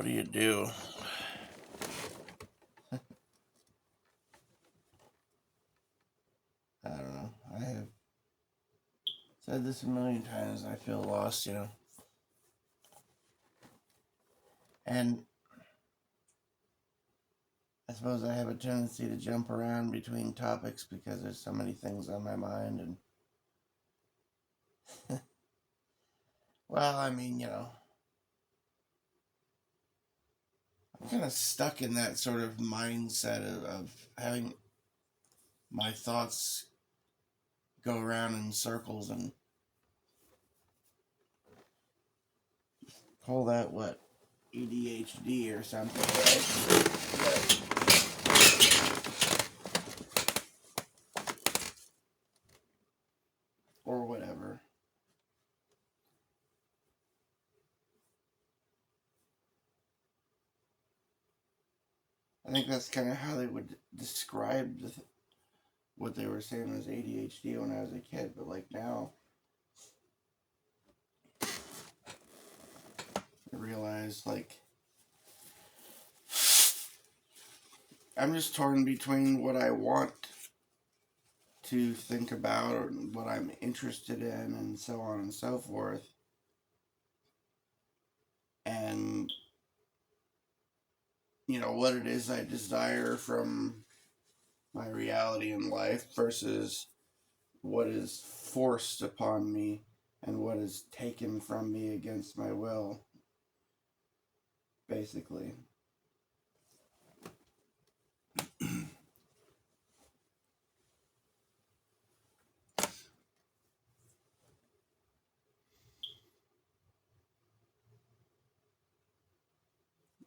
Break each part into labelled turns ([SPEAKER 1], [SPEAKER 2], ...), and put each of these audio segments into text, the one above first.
[SPEAKER 1] What do you do? I don't know. I have said this a million times. I feel lost, And I suppose I have a tendency to jump around between topics because there's so many things on my mind. And, well, I'm kind of stuck in that sort of mindset of having my thoughts go around in circles and call that what? ADHD or something, right? Or whatever. I think that's kind of how they would describe what they were saying as ADHD when I was a kid, but like now, I realize like I'm just torn between what I want to think about or what I'm interested in and so on and so forth, and what it is I desire from my reality in life versus what is forced upon me and what is taken from me against my will, basically.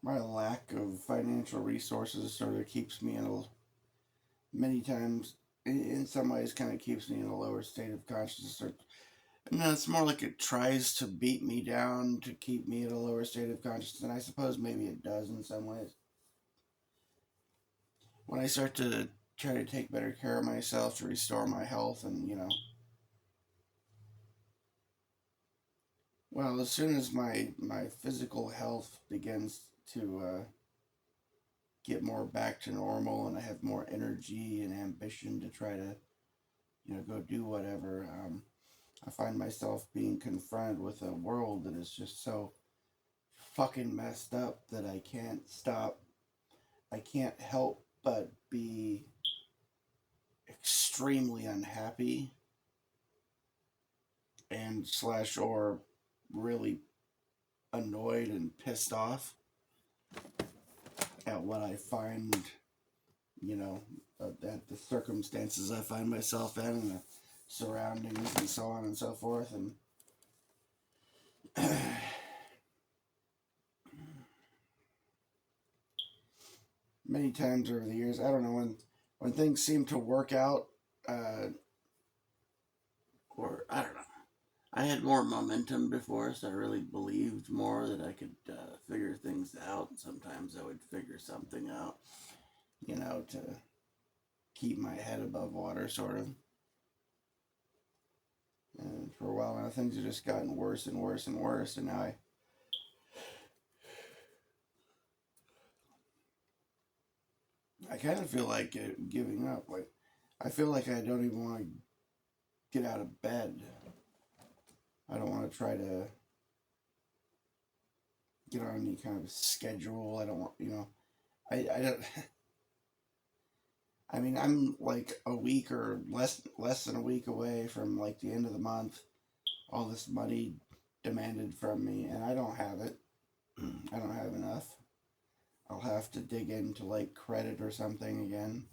[SPEAKER 1] My lack of financial resources sort of keeps me many times, in some ways, kind of keeps me in a lower state of consciousness. Or, no, it's more like it tries to beat me down to keep me at a lower state of consciousness, and I suppose maybe it does in some ways. When I start to try to take better care of myself to restore my health, and well, as soon as my physical health begins to get more back to normal, and I have more energy and ambition to try to go do whatever, I find myself being confronted with a world that is just so fucking messed up that I can't stop. I can't help but be extremely unhappy and slash or really annoyed and pissed off at what I find, at the circumstances I find myself in and the surroundings and so on and so forth. And many times over the years, I don't know, when things seem to work out, or I don't know. I had more momentum before, so I really believed more that I could figure things out. And sometimes I would figure something out, to keep my head above water, sort of. And for a while now, things have just gotten worse and worse and worse. And now I kind of feel like giving up. Like, I feel like I don't even want to get out of bed. I don't want to try to get on any kind of schedule. I don't want, I don't. I mean, I'm like a week or less than a week away from like the end of the month. All this money demanded from me, and I don't have it. I don't have enough. I'll have to dig into like credit or something again,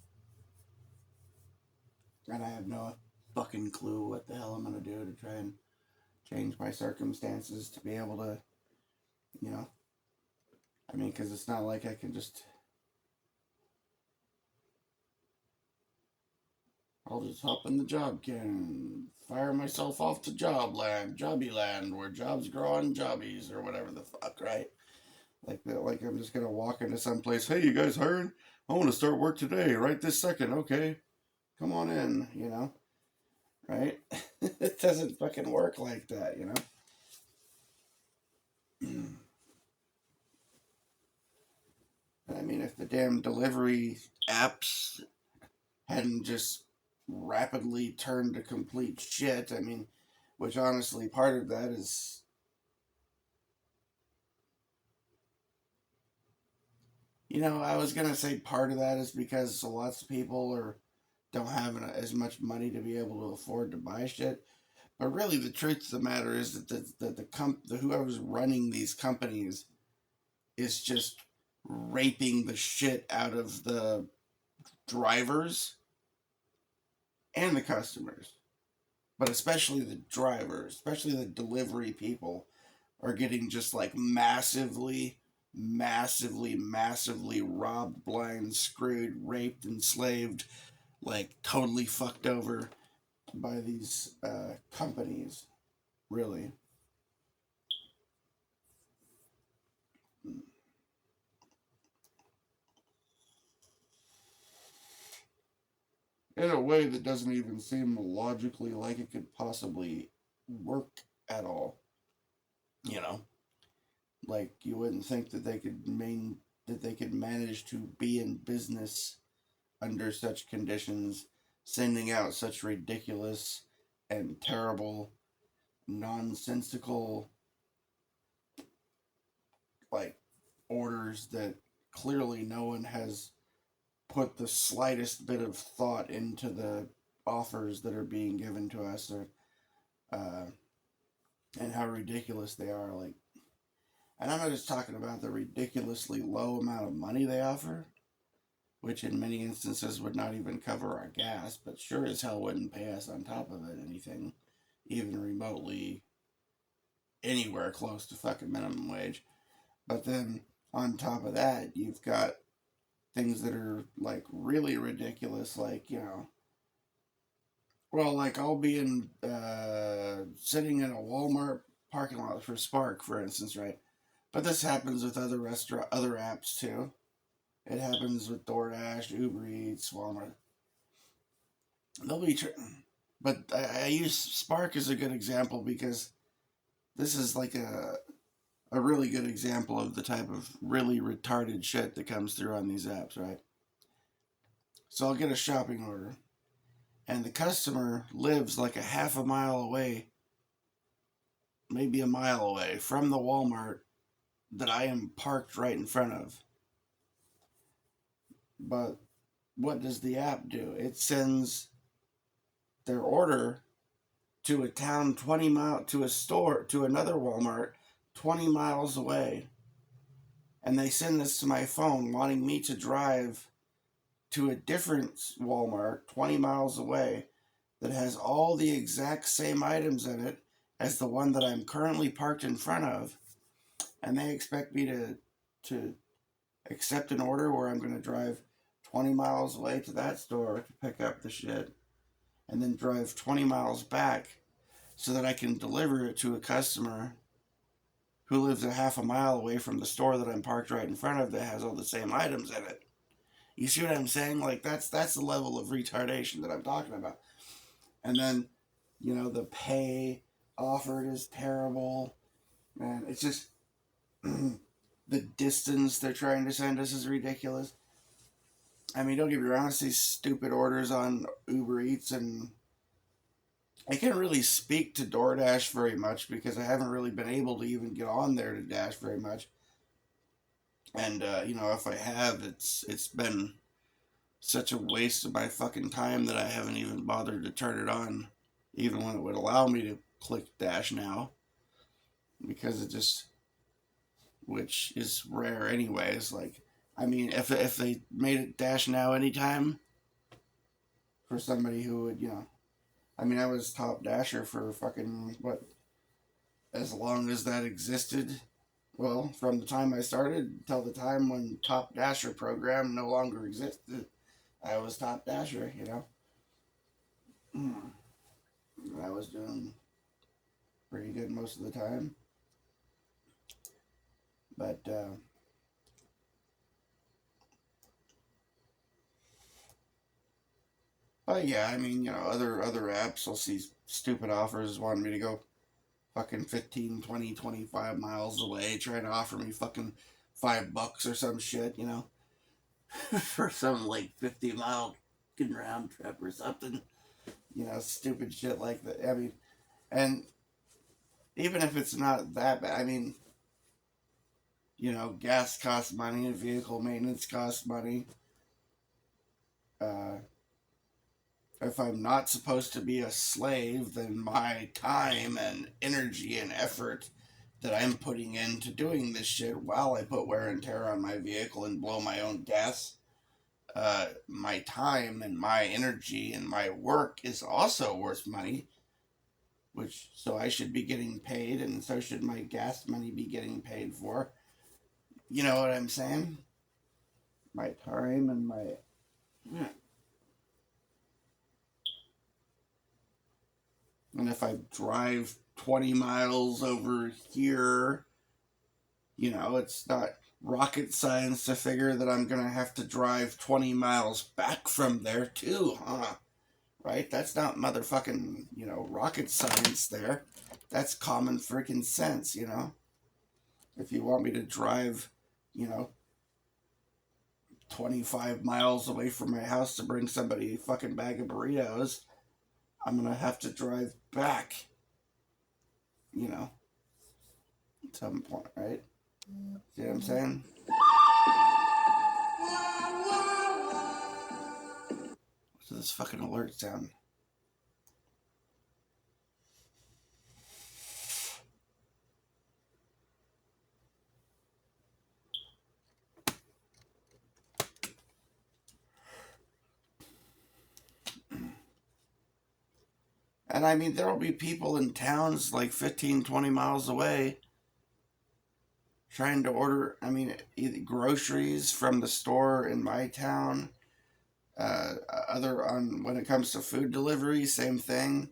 [SPEAKER 1] and I have no fucking clue what the hell I'm gonna do to try and change my circumstances to be able to, because it's not like I can just. I'll just hop in the job can and fire myself off to jobby land, where jobs grow on jobbies, or whatever the fuck, right? Like that, like I'm just gonna walk into some place. Hey, you guys hiring? I want to start work today, right this second. Okay, come on in. Right? It doesn't fucking work like that. I mean, if the damn delivery apps hadn't just rapidly turned to complete shit, I mean, which honestly, part of that is, I was gonna say part of that is because lots of people don't have as much money to be able to afford to buy shit. But really, the truth of the matter is that the whoever's running these companies is just raping the shit out of the drivers and the customers. But especially the drivers, especially the delivery people, are getting just like massively, massively, massively robbed, blind, screwed, raped, enslaved, like totally fucked over by these companies. Really, in a way that doesn't even seem logically like it could possibly work at all. You know, like you wouldn't think that they could manage to be in business under such conditions, sending out such ridiculous and terrible, nonsensical, like, orders that clearly no one has put the slightest bit of thought into the offers that are being given to us, or uh, and how ridiculous they are. Like, and I'm not just talking about the ridiculously low amount of money they offer, which in many instances would not even cover our gas, but sure as hell wouldn't pay us on top of it anything, even remotely anywhere close to fucking minimum wage. But then on top of that, you've got things that are like really ridiculous, like, well, like I'll be sitting in a Walmart parking lot for Spark, for instance, right? But this happens with other apps too. It happens with DoorDash, Uber Eats, Walmart. They'll be, but I use Spark as a good example because this is like a really good example of the type of really retarded shit that comes through on these apps, right? So I'll get a shopping order, and the customer lives like a half a mile away, maybe a mile away from the Walmart that I am parked right in front of. But what does the app do? It sends their order to a town to a store, to another Walmart 20 miles away. And they send this to my phone wanting me to drive to a different Walmart 20 miles away that has all the exact same items in it as the one that I'm currently parked in front of. And they expect me to accept an order where I'm going to drive 20 miles away to that store to pick up the shit and then drive 20 miles back so that I can deliver it to a customer who lives a half a mile away from the store that I'm parked right in front of that has all the same items in it. You see what I'm saying? Like, that's the level of retardation that I'm talking about. And then, the pay offered is terrible. Man, it's just the distance they're trying to send us is ridiculous. I mean, don't get me wrong, I see stupid orders on Uber Eats, and I can't really speak to DoorDash very much because I haven't really been able to even get on there to Dash very much. And if I have, it's been such a waste of my fucking time that I haven't even bothered to turn it on, even when it would allow me to click Dash now, because it just, which is rare anyways. Like, I mean, if they made it Dash now anytime for somebody who would, I mean, I was top dasher for fucking what, as long as that existed. Well, from the time I started till the time when Top Dasher program no longer existed, I was Top Dasher, I was doing pretty good most of the time. But yeah, I mean, other apps will see stupid offers wanting me to go fucking 15, 20, 25 miles away, trying to offer me fucking $5 or some shit. for some like 50-mile round trip or something. Stupid shit like that. I mean, and even if it's not that bad, I mean, gas costs money and vehicle maintenance costs money. Uh, if I'm not supposed to be a slave, then my time and energy and effort that I'm putting into doing this shit while I put wear and tear on my vehicle and blow my own gas, my time and my energy and my work is also worth money, so I should be getting paid, and so should my gas money be getting paid for. You know what I'm saying? My time and my. Yeah. And if I drive 20 miles over here, it's not rocket science to figure that I'm going to have to drive 20 miles back from there too, huh? Right? That's not motherfucking, rocket science there. That's common freaking sense, If you want me to drive, 25 miles away from my house to bring somebody a fucking bag of burritos, I'm going to have to drive back, at some point, right? See what I'm saying? What's this fucking alert sound? And I mean, there'll be people in towns like 15, 20 miles away trying to order, either groceries from the store in my town. When it comes to food delivery, same thing.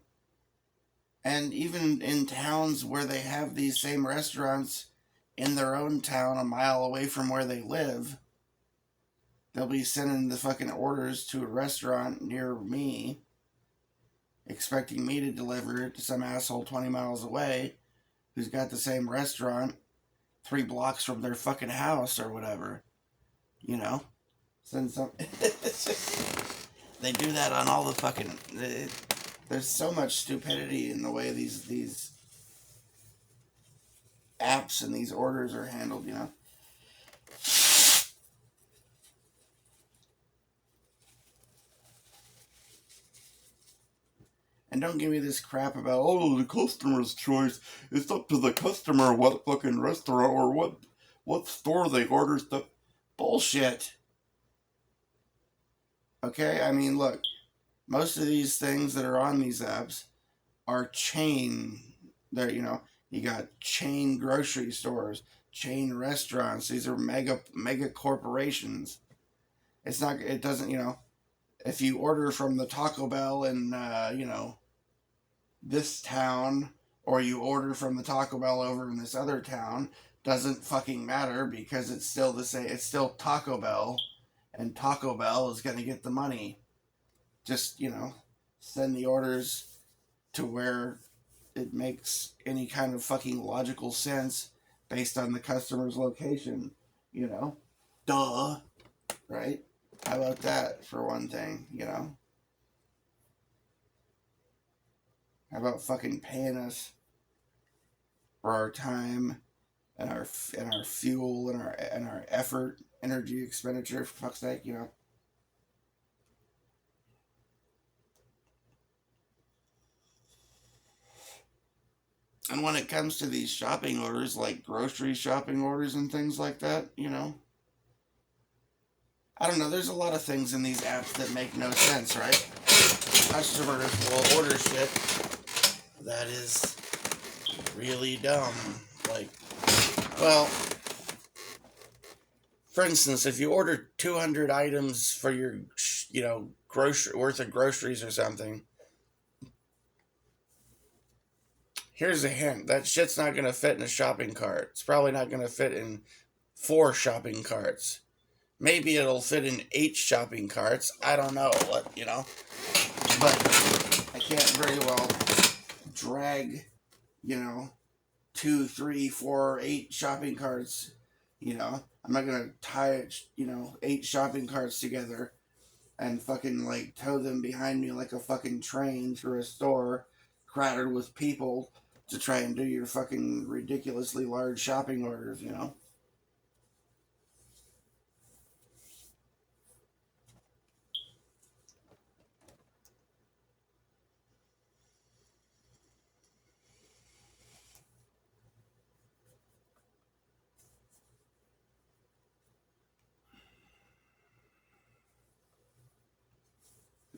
[SPEAKER 1] And even in towns where they have these same restaurants in their own town a mile away from where they live, they'll be sending the fucking orders to a restaurant near me, expecting me to deliver it to some asshole 20 miles away who's got the same restaurant 3 blocks from their fucking house or whatever. Send some. They do that on all the fucking. There's so much stupidity in the way these apps and these orders are handled, And don't give me this crap about, the customer's choice. It's up to the customer what fucking restaurant or what store they order stuff. Bullshit. Okay? I mean, look, most of these things that are on these apps are chain. They're, you got chain grocery stores, chain restaurants. These are mega corporations. It doesn't, if you order from the Taco Bell in, this town, or you order from the Taco Bell over in this other town, doesn't fucking matter because it's still the same. It's still Taco Bell, and Taco Bell is going to get the money. Just, send the orders to where it makes any kind of fucking logical sense based on the customer's location, Duh. Right? How about that for one thing, How about fucking paying us for our time and our fuel and our effort, energy expenditure, for fuck's sake, And when it comes to these shopping orders, like grocery shopping orders and things like that, I don't know, there's a lot of things in these apps that make no sense, right? Customers will order shit that is really dumb. Like, well, for instance, if you order 200 items for your, grocery worth of groceries or something, here's a hint. That shit's not going to fit in a shopping cart. It's probably not going to fit in 4 shopping carts. Maybe it'll fit in 8 shopping carts. I don't know what, But I can't very well drag, 2, 3, 4, 8 shopping carts I'm not gonna tie, 8 shopping carts together and fucking like tow them behind me like a fucking train through a store crowded with people to try and do your fucking ridiculously large shopping orders.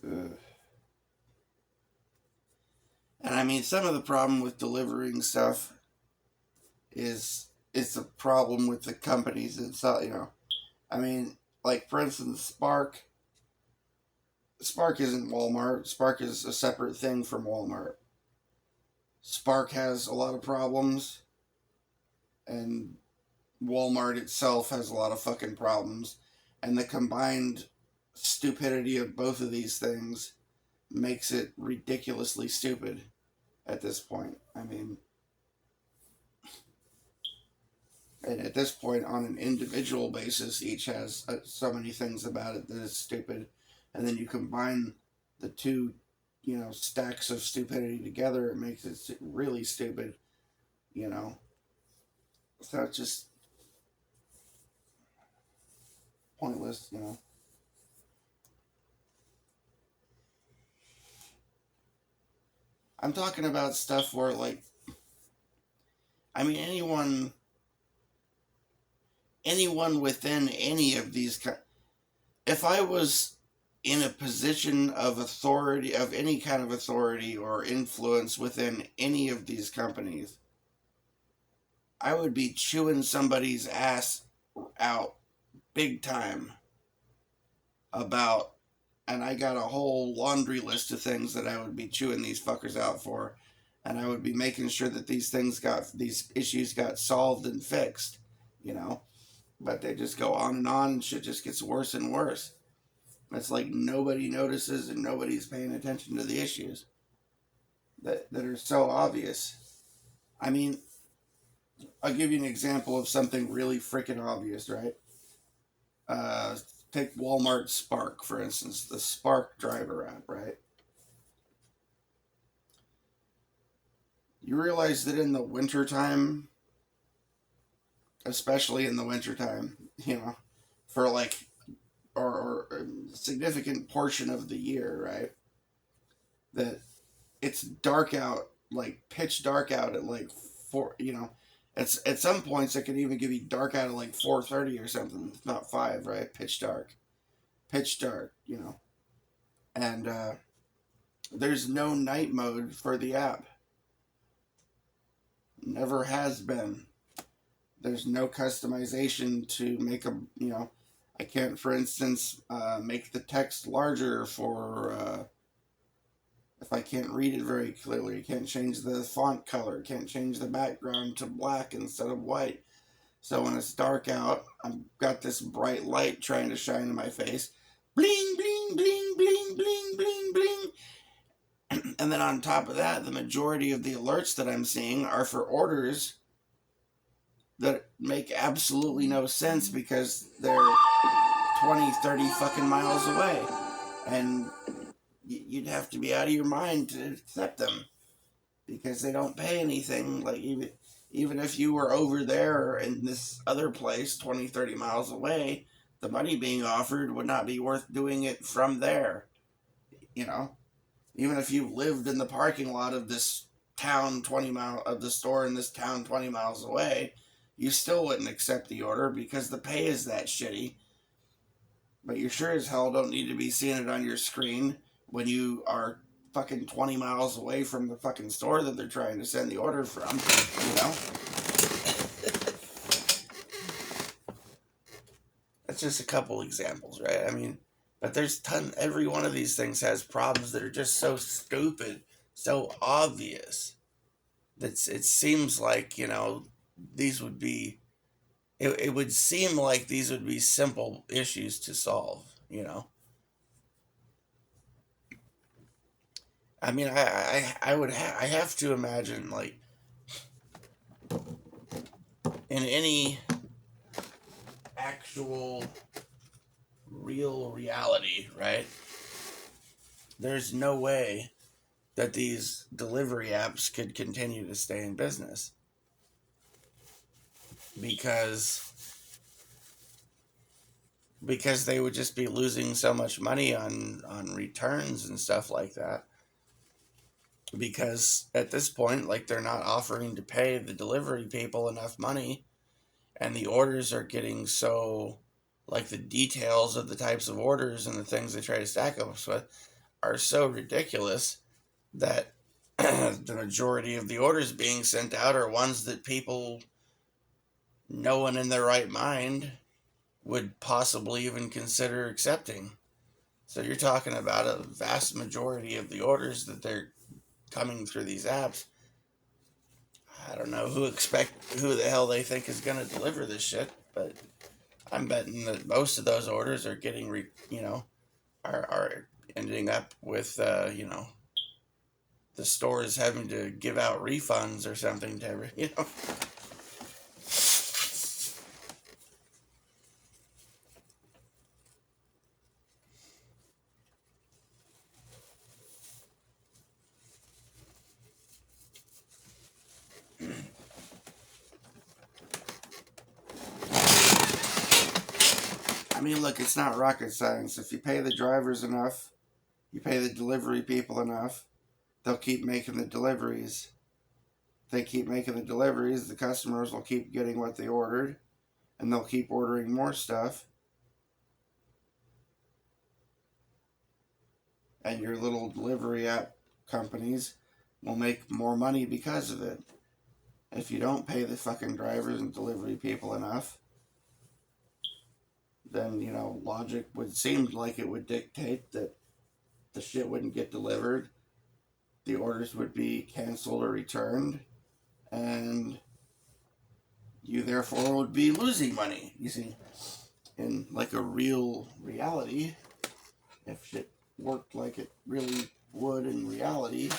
[SPEAKER 1] Ugh. And I mean, some of the problem with delivering stuff is it's a problem with the companies itself. I mean, like for instance, Spark. Spark isn't Walmart. Spark is a separate thing from Walmart. Spark has a lot of problems, and Walmart itself has a lot of fucking problems. And the combined stupidity of both of these things makes it ridiculously stupid at this point. I mean, and at this point, on an individual basis, each has so many things about it that is stupid. And then you combine the two, stacks of stupidity together, it makes it really stupid, you know. So it's just pointless. I'm talking about stuff where, like, I mean, anyone within any of these, if I was in a position of authority, of any kind of authority or influence within any of these companies, I would be chewing somebody's ass out big time about, and I got a whole laundry list of things that I would be chewing these fuckers out for, and I would be making sure that these issues got solved and fixed, you know. But they just go on, and shit just gets worse and worse. It's like nobody notices and nobody's paying attention to the issues that are so obvious. I mean, I'll give you an example of something really freaking obvious, right? Uh, Take Walmart Spark, for instance, the Spark driver app, right? You realize that in the wintertime, especially in the wintertime, for like, or a significant portion of the year, right? That it's dark out, like pitch dark out at like four. It's at some points it could even give you dark out at like 4:30 or something, not 5, right? Pitch dark. And there's no night mode for the app. Never has been. There's no customization to make I can't, for instance, make the text larger for if I can't read it very clearly. I can't change the font color. Can't change the background to black instead of white. So when it's dark out, I've got this bright light trying to shine in my face. Bling, bling, bling, bling, bling, bling, bling. And then on top of that, the majority of the alerts that I'm seeing are for orders that make absolutely no sense because they're 20, 30 fucking miles away. And you'd have to be out of your mind to accept them because they don't pay anything. Like, even if you were over there in this other place 20, 30 miles away, the money being offered would not be worth doing it from there. You know, even if you lived in the parking lot of this town 20 mile of the store in this town 20 miles away, you still wouldn't accept the order because the pay is that shitty. But you sure as hell don't need to be seeing it on your screen when you are fucking 20 miles away from the fucking store that they're trying to send the order from, you know? That's just a couple examples, right? I mean, but every one of these things has problems that are just so stupid, so obvious that it seems like, these would be, it would seem like these would be simple issues to solve. I mean, I have to imagine, like, in any actual real reality, right? There's no way that these delivery apps could continue to stay in business because they would just be losing so much money on returns and stuff like that, because at this point, like, they're not offering to pay the delivery people enough money, and the orders are getting so, like, the details of the types of orders and the things they try to stack up with are so ridiculous that the majority of the orders being sent out are ones that people, no one in their right mind would possibly even consider accepting. So you're talking about a vast majority of the orders that they're coming through these apps. I don't know who the hell they think is going to deliver this shit, but I'm betting that most of those orders are getting are ending up with the stores having to give out refunds or something to every. I mean, look, it's not rocket science. If you pay the drivers enough, you pay the delivery people enough, they'll keep making the deliveries. If they keep making the deliveries, the customers will keep getting what they ordered, and they'll keep ordering more stuff. And your little delivery app companies will make more money because of it. If you don't pay the fucking drivers and delivery people enough, then, logic would seem like it would dictate that the shit wouldn't get delivered, the orders would be canceled or returned, and you therefore would be losing money. You see, in like a real reality, if shit worked like it really would in reality,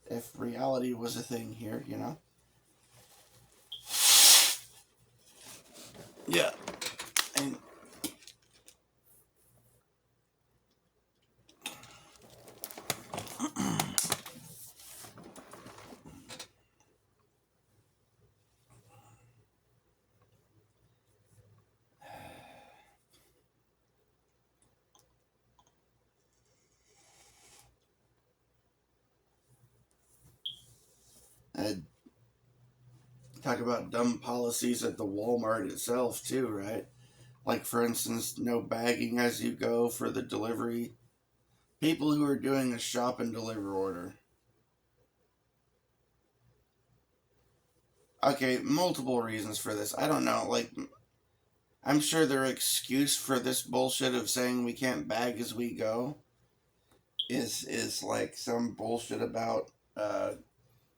[SPEAKER 1] if reality was a thing here, Yeah. And talk about dumb policies at the Walmart itself too, right? Like, for instance, no bagging as you go for the delivery people who are doing a shop and deliver order. Okay, multiple reasons for this. I don't know. Like, I'm sure their excuse for this bullshit of saying we can't bag as we go is like some bullshit about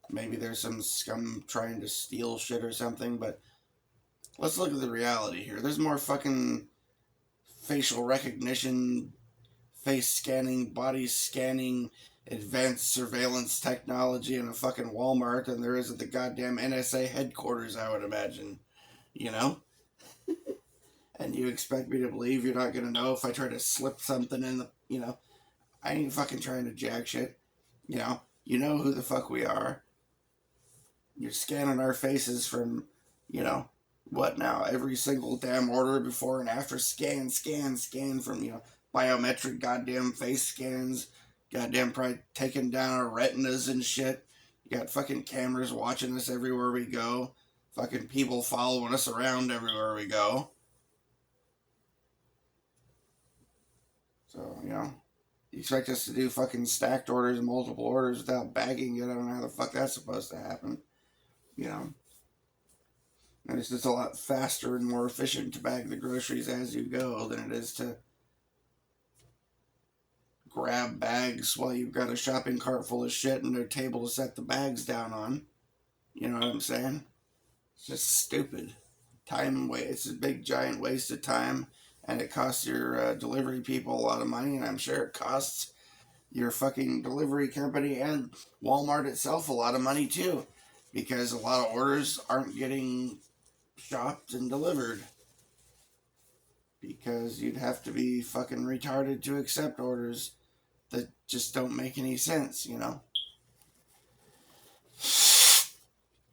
[SPEAKER 1] maybe there's some scum trying to steal shit or something. But let's look at the reality here. There's more fucking facial recognition, face scanning, body scanning, advanced surveillance technology in a fucking Walmart than there is at the goddamn NSA headquarters, I would imagine. You know? And you expect me to believe you're not gonna know if I try to slip something in the. I ain't fucking trying to jack shit. You know who the fuck we are. You're scanning our faces from, what now? Every single damn order before and after. Scan from, biometric goddamn face scans. Goddamn probably taking down our retinas and shit. You got fucking cameras watching us everywhere we go. Fucking people following us around everywhere we go. So, you expect us to do fucking stacked orders and multiple orders without bagging it. I don't know how the fuck that's supposed to happen. And it's just a lot faster and more efficient to bag the groceries as you go than it is to grab bags while you've got a shopping cart full of shit and no table to set the bags down on. You know what I'm saying? It's just stupid. It's a big giant waste of time, and it costs your delivery people a lot of money, and I'm sure it costs your fucking delivery company and Walmart itself a lot of money too, because a lot of orders aren't getting shopped and delivered. because you'd have to be fucking retarded to accept orders that just don't make any sense, you know?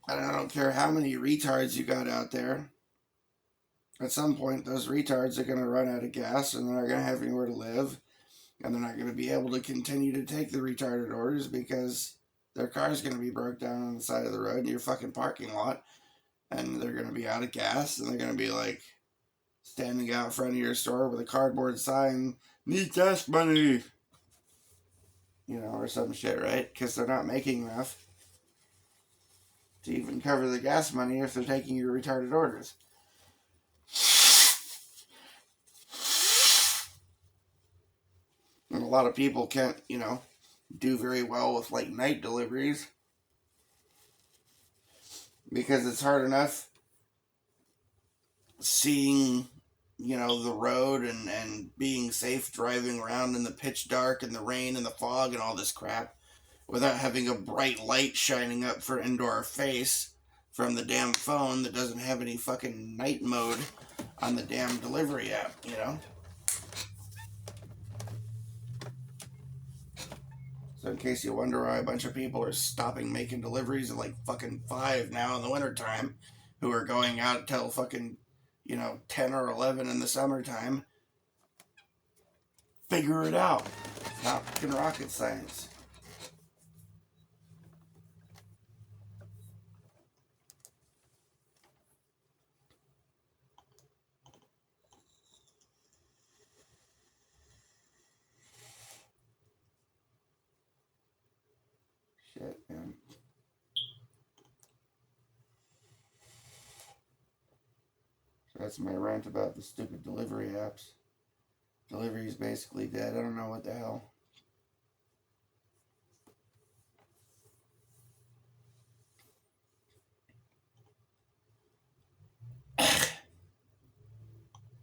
[SPEAKER 1] And I don't care how many retards you got out there. At some point, those retards are going to run out of gas and they're not going to have anywhere to live. And they're not going to be able to continue to take the retarded orders because their car's going to be broke down on the side of the road in your fucking parking lot. And they're going to be out of gas and they're going to be like standing out front of your store with a cardboard sign, need gas money, you know, or some shit, right? Because they're not making enough to even cover the gas money if they're taking your retarded orders. And a lot of people can't, you know, do very well with like night deliveries because it's hard enough seeing, you know, the road and being safe driving around in the pitch dark and the rain and the fog and all this crap without having a bright light shining up into our face from the damn phone that doesn't have any fucking night mode on the damn delivery app, you know? So in case you wonder why a bunch of people are stopping making deliveries at like fucking 5 now in the wintertime, who are going out till fucking, you know, 10 or 11 in the summertime, figure it out. It's not fucking rocket science. Shit, man. So that's my rant about the stupid delivery apps. Delivery is basically dead. I don't know what the hell.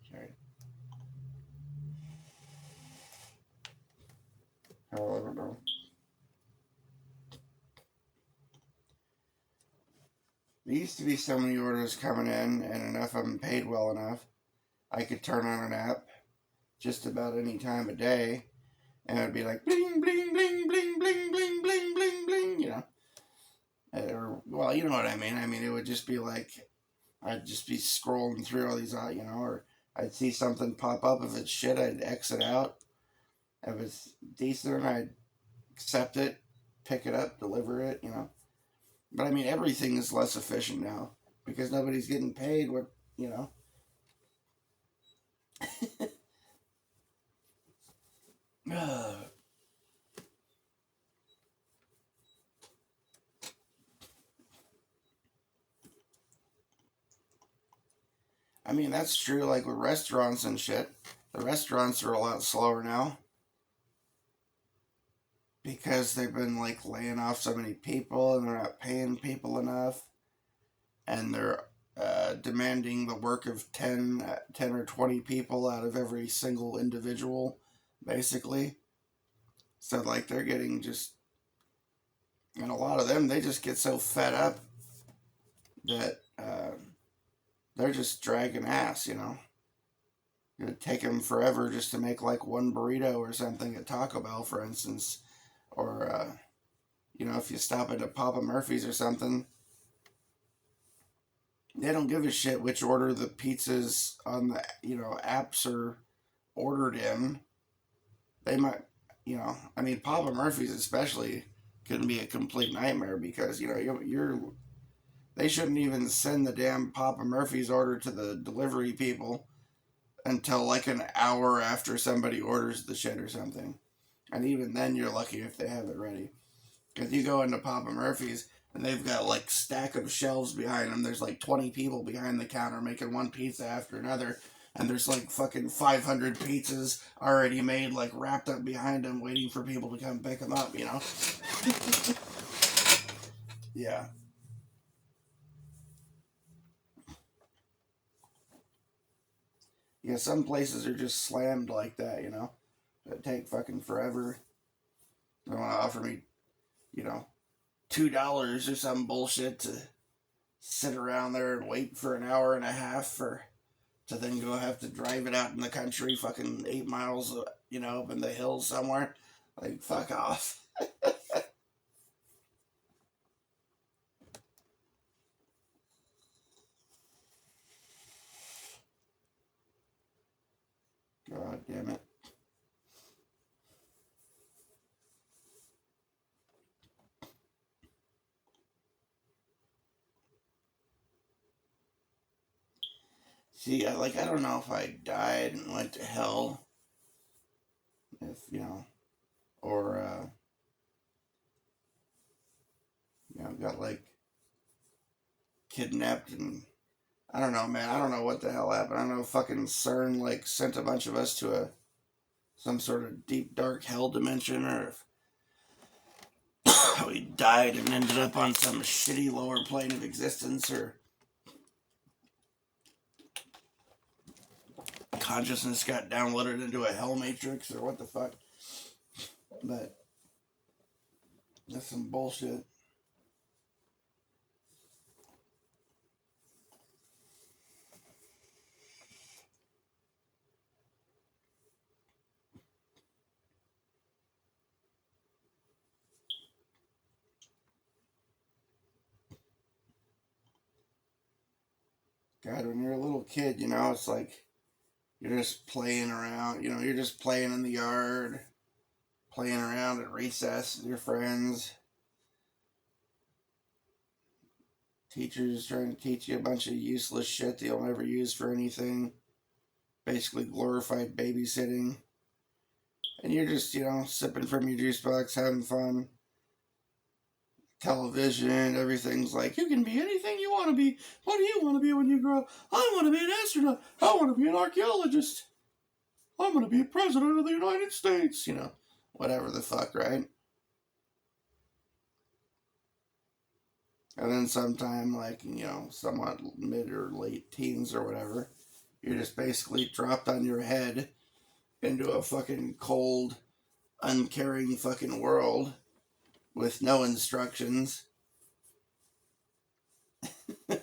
[SPEAKER 1] Sorry. Hell, I don't know. There used to be so many orders coming in, and enough of them paid well enough. I could turn on an app just about any time of day, and it would be like bling, bling, bling, bling, bling, bling, bling, bling, bling, you know. Or, well, you know what I mean. I mean, it would just be like, I'd just be scrolling through all these, you know, or I'd see something pop up. If it's shit, I'd exit out. If it's decent, I'd accept it, pick it up, deliver it, you know. But I mean, everything is less efficient now because nobody's getting paid what, you know. I mean, that's true, like with restaurants and shit. The restaurants are a lot slower now because they've been like laying off so many people and they're not paying people enough and they're demanding the work of 10 or 20 people out of every single individual, basically. So, like, they're getting just, and a lot of them, they just get so fed up that they're just dragging ass, you know. It would take them forever just to make like one burrito or something at Taco Bell, for instance. Or, you know, if you stop at a Papa Murphy's or something, they don't give a shit which order the pizzas on the, you know, apps are ordered in. They might, you know, I mean, Papa Murphy's especially can be a complete nightmare because, you know, they shouldn't even send the damn Papa Murphy's order to the delivery people until like an hour after somebody orders the shit or something. And even then, you're lucky if they have it ready. Because you go into Papa Murphy's and they've got like stack of shelves behind them. There's like 20 people behind the counter making one pizza after another. And there's like fucking 500 pizzas already made, like wrapped up behind them, waiting for people to come pick them up, you know? Yeah. Yeah, some places are just slammed like that, you know? It take fucking forever. They want to offer me, you know, $2 or some bullshit to sit around there and wait for an hour and a half for to then go have to drive it out in the country, fucking 8 miles, up in the hills somewhere. Like, fuck off. God damn it. See, I don't know if I died and went to hell, if, or, got, like, kidnapped and, I don't know, man. I don't know what the hell happened. I don't know, fucking CERN, like, sent a bunch of us to some sort of deep, dark hell dimension, or if we died and ended up on some shitty lower plane of existence, or consciousness got downloaded into a hell matrix, or what the fuck. But that's some bullshit. God, when you're a little kid, it's like you're just playing around. You're just playing in the yard, playing around at recess with your friends. Teachers trying to teach you a bunch of useless shit that you'll never use for anything. Basically glorified babysitting. And you're just, sipping from your juice box, having fun. Television, everything's like, you can be anything you want to be. What do you want to be when you grow up? I want to be an astronaut. I want to be an archaeologist. I'm going to be president of the United States. Whatever the fuck, right? And then sometime, like, somewhat mid or late teens or whatever, you're just basically dropped on your head into a fucking cold, uncaring fucking world with no instructions. And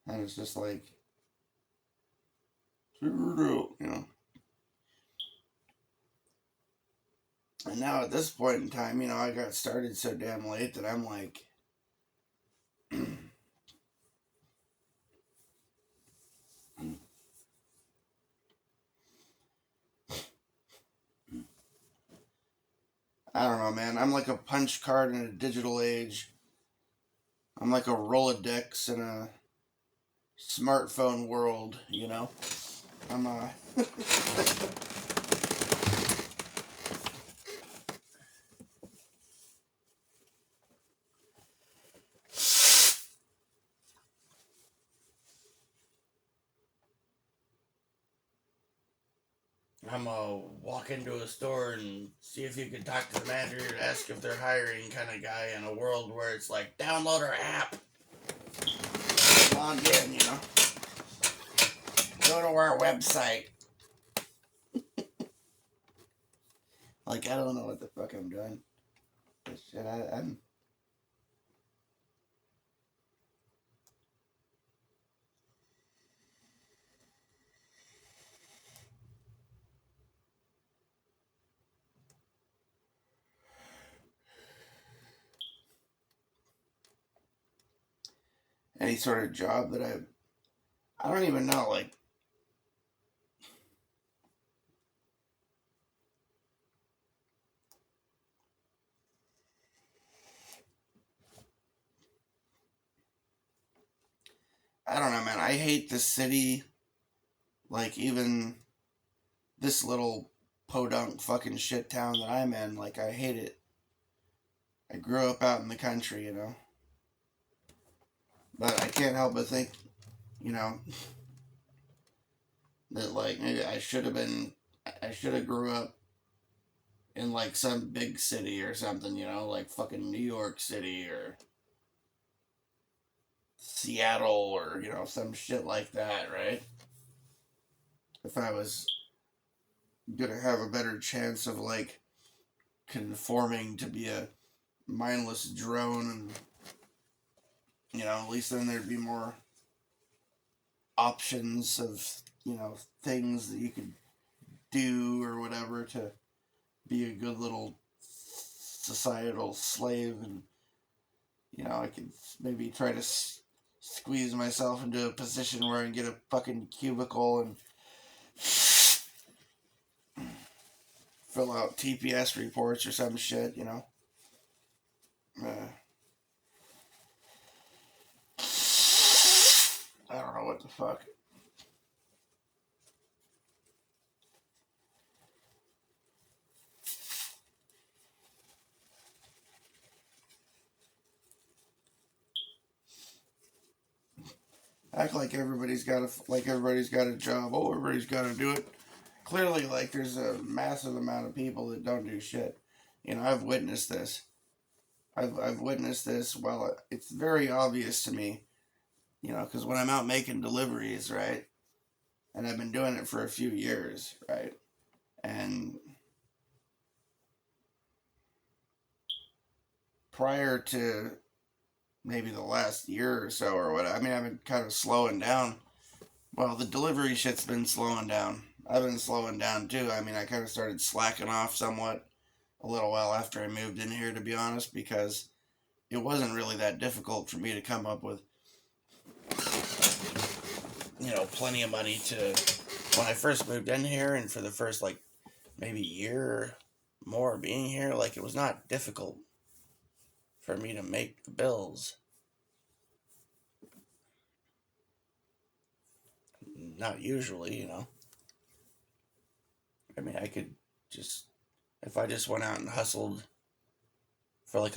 [SPEAKER 1] it's just like, And now at this point in time, I got started so damn late that I'm like, I don't know, man. I'm like a punch card in a digital age. I'm like a Rolodex in a smartphone world, I'm I'm a walk into a store and see if you can talk to the manager and ask if they're hiring kind of guy in a world where it's like, download our app. Log in, Go to our website. Like, I don't know what the fuck I'm doing. This shit, I'm... Any sort of job that I don't even know, like, I don't know, man. I hate the city. Like, even this little podunk fucking shit town that I'm in, like, I hate it. I grew up out in the country, But I can't help but think, you know, that, like, maybe I should have grew up in, like, some big city or something, like fucking New York City or Seattle or, some shit like that, right? If I was gonna have a better chance of, like, conforming to be a mindless drone, and at least then there'd be more options of things that you could do or whatever to be a good little societal slave. And I could maybe try to squeeze myself into a position where I can get a fucking cubicle and fill out TPS reports or some shit. I don't know what the fuck. Act like everybody's got a job. Oh, everybody's got to do it. Clearly, like, there's a massive amount of people that don't do shit. I've witnessed this. I've witnessed this. Well, it's very obvious to me. Because when I'm out making deliveries, right, and I've been doing it for a few years, right, and prior to maybe the last year or so or what, I mean, I've been kind of slowing down. Well, the delivery shit's been slowing down. I've been slowing down too. I mean, I kind of started slacking off somewhat a little while after I moved in here, to be honest, because it wasn't really that difficult for me to come up with, plenty of money to, when I first moved in here and for the first, like, maybe year or more being here, like, it was not difficult for me to make the bills. Not usually. I mean, I could just, if I just went out and hustled for like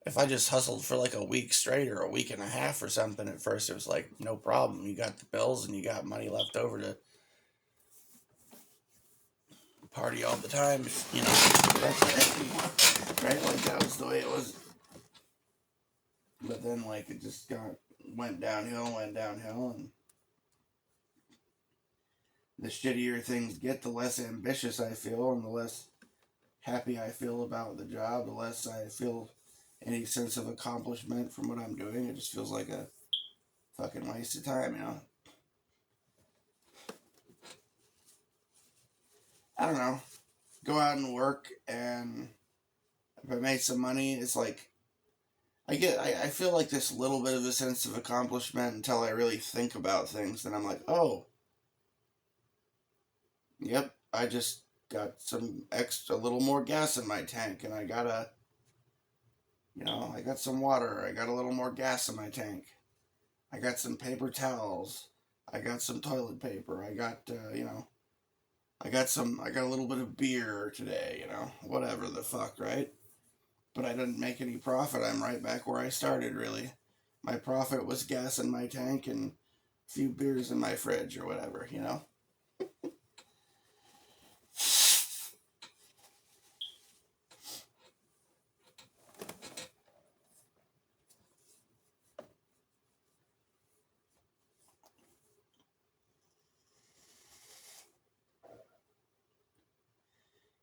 [SPEAKER 1] if I just hustled for like a week straight or a week and a half or something at first, it was like, no problem. You got the bills and you got money left over to party all the time. That's it. Right? Like, that was the way it was. But then, like, it just went downhill, and the shittier things get, the less ambitious I feel, and the less happy I feel about the job, the less I feel any sense of accomplishment from what I'm doing. It just feels like a fucking waste of time, I don't know. Go out and work, and if I make some money, it's like I feel like this little bit of a sense of accomplishment until I really think about things. Then I'm like, oh, yep, I just got a little more gas in my tank, and I got some water. I got a little more gas in my tank. I got some paper towels. I got some toilet paper. I got, I got a little bit of beer today, whatever the fuck, right? But I didn't make any profit. I'm right back where I started, really. My profit was gas in my tank and a few beers in my fridge or whatever,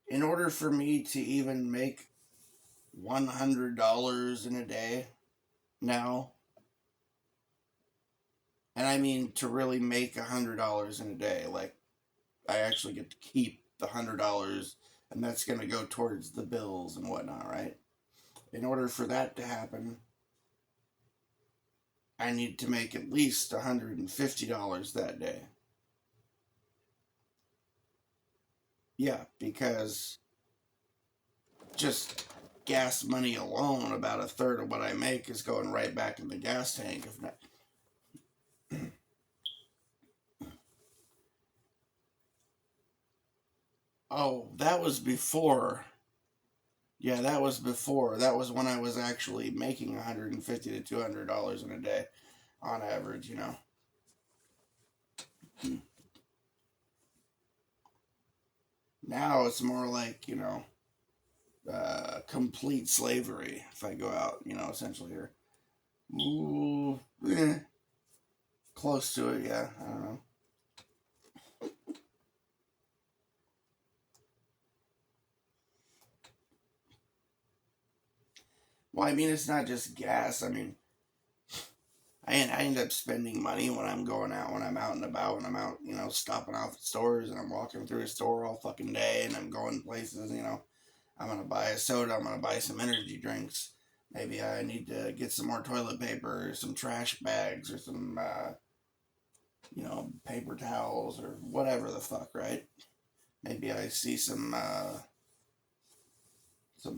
[SPEAKER 1] In order for me to even make $100 in a day now, and I mean to really make $100 in a day, like, I actually get to keep the $100, and that's going to go towards the bills and whatnot, right? In order for that to happen, I need to make at least $150 that day. Yeah, because just gas money alone, about a third of what I make is going right back in the gas tank. If not, oh, that was before. Yeah, that was before. That was when I was actually making $150 to $200 in a day, on average. Now it's more like complete slavery. If I go out, essentially, or ooh, close to it. Yeah, I don't know. Well, I mean, it's not just gas. I mean, I end up spending money when I'm going out, when I'm out and about, when I'm out, stopping off at stores and I'm walking through a store all fucking day and I'm going places, I'm going to buy a soda, I'm going to buy some energy drinks. Maybe I need to get some more toilet paper or some trash bags or some, paper towels or whatever the fuck, right? Maybe I see some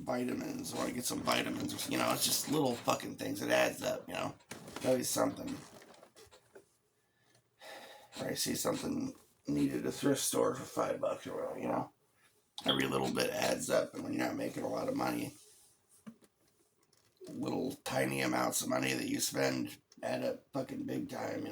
[SPEAKER 1] vitamins. I want to get some vitamins. It's just little fucking things. It adds up, Always something. Or I see something needed at a thrift store for $5 or whatever, Every little bit adds up, and when you're not making a lot of money, little tiny amounts of money that you spend add up fucking big time.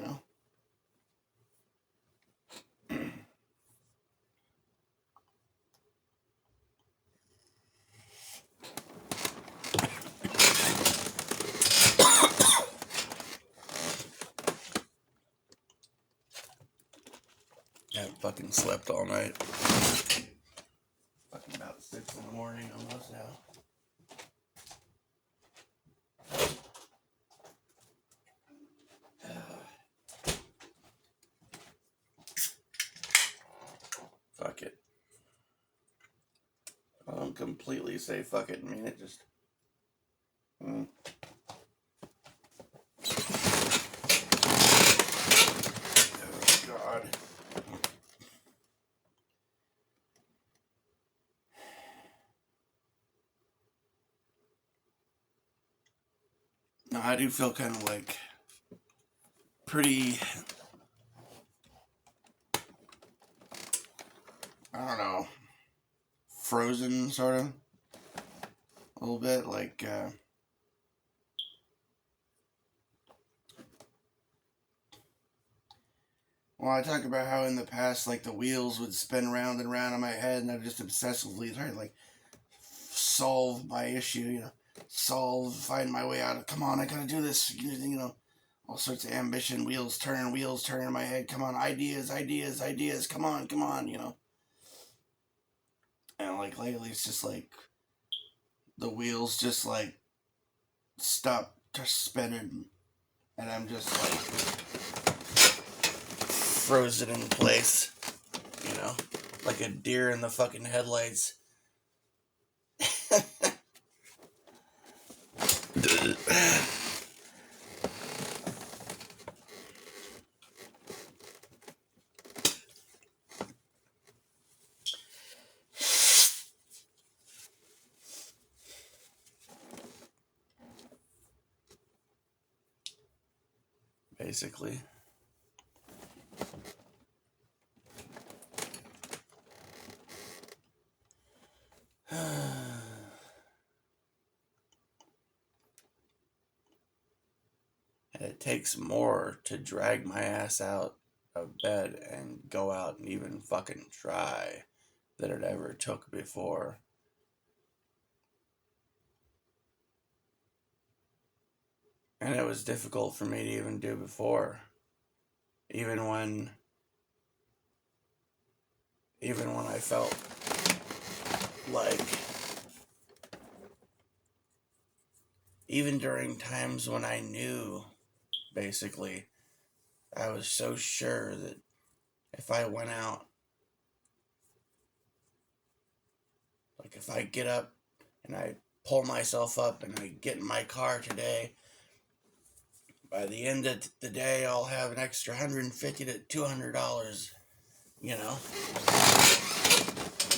[SPEAKER 1] I haven't fucking slept all night. Fucking about 6 in the morning almost now. Fuck it. I don't completely say fuck it. I mean, it just... Oh, God. No, I do feel kind of like pretty... I don't know. Frozen, sort of. A little bit, like... Well, I talk about how in the past, like, the wheels would spin round and round in my head, and I just obsessively try to, like, solve my issue, find my way out of, come on, I gotta do this, all sorts of ambition, wheels turn in my head, come on, ideas, come on, And, like, lately it's just, like, the wheels just, like, stop spinning, and I'm just, like... frozen in place, like a deer in the fucking headlights. Basically. It takes more to drag my ass out of bed and go out and even fucking try than it ever took before. And it was difficult for me to even do before. Even when I felt like, even during times when I knew, basically, I was so sure that if I went out, like if I get up and I pull myself up and I get in my car today, by the end of the day, I'll have an extra $150 to $200,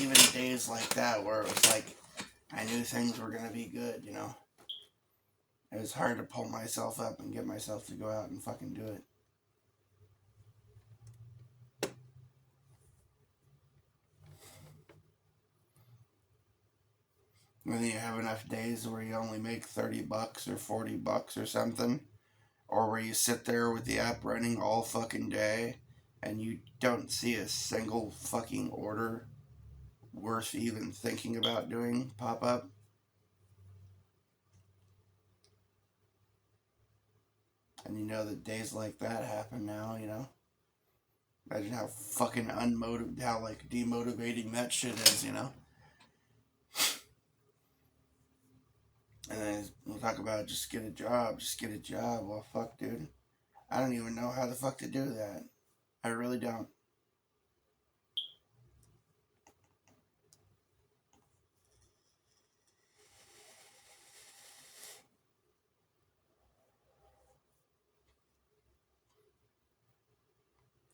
[SPEAKER 1] Even days like that where it was like, I knew things were going to be good, It was hard to pull myself up and get myself to go out and fucking do it. Whether you have enough days where you only make $30 or $40 or something, or where you sit there with the app running all fucking day and you don't see a single fucking order worth even thinking about doing pop up. And that days like that happen now, Imagine how fucking how like demotivating that shit is, And then we'll talk about just get a job, just get a job. Well, fuck, dude. I don't even know how the fuck to do that. I really don't.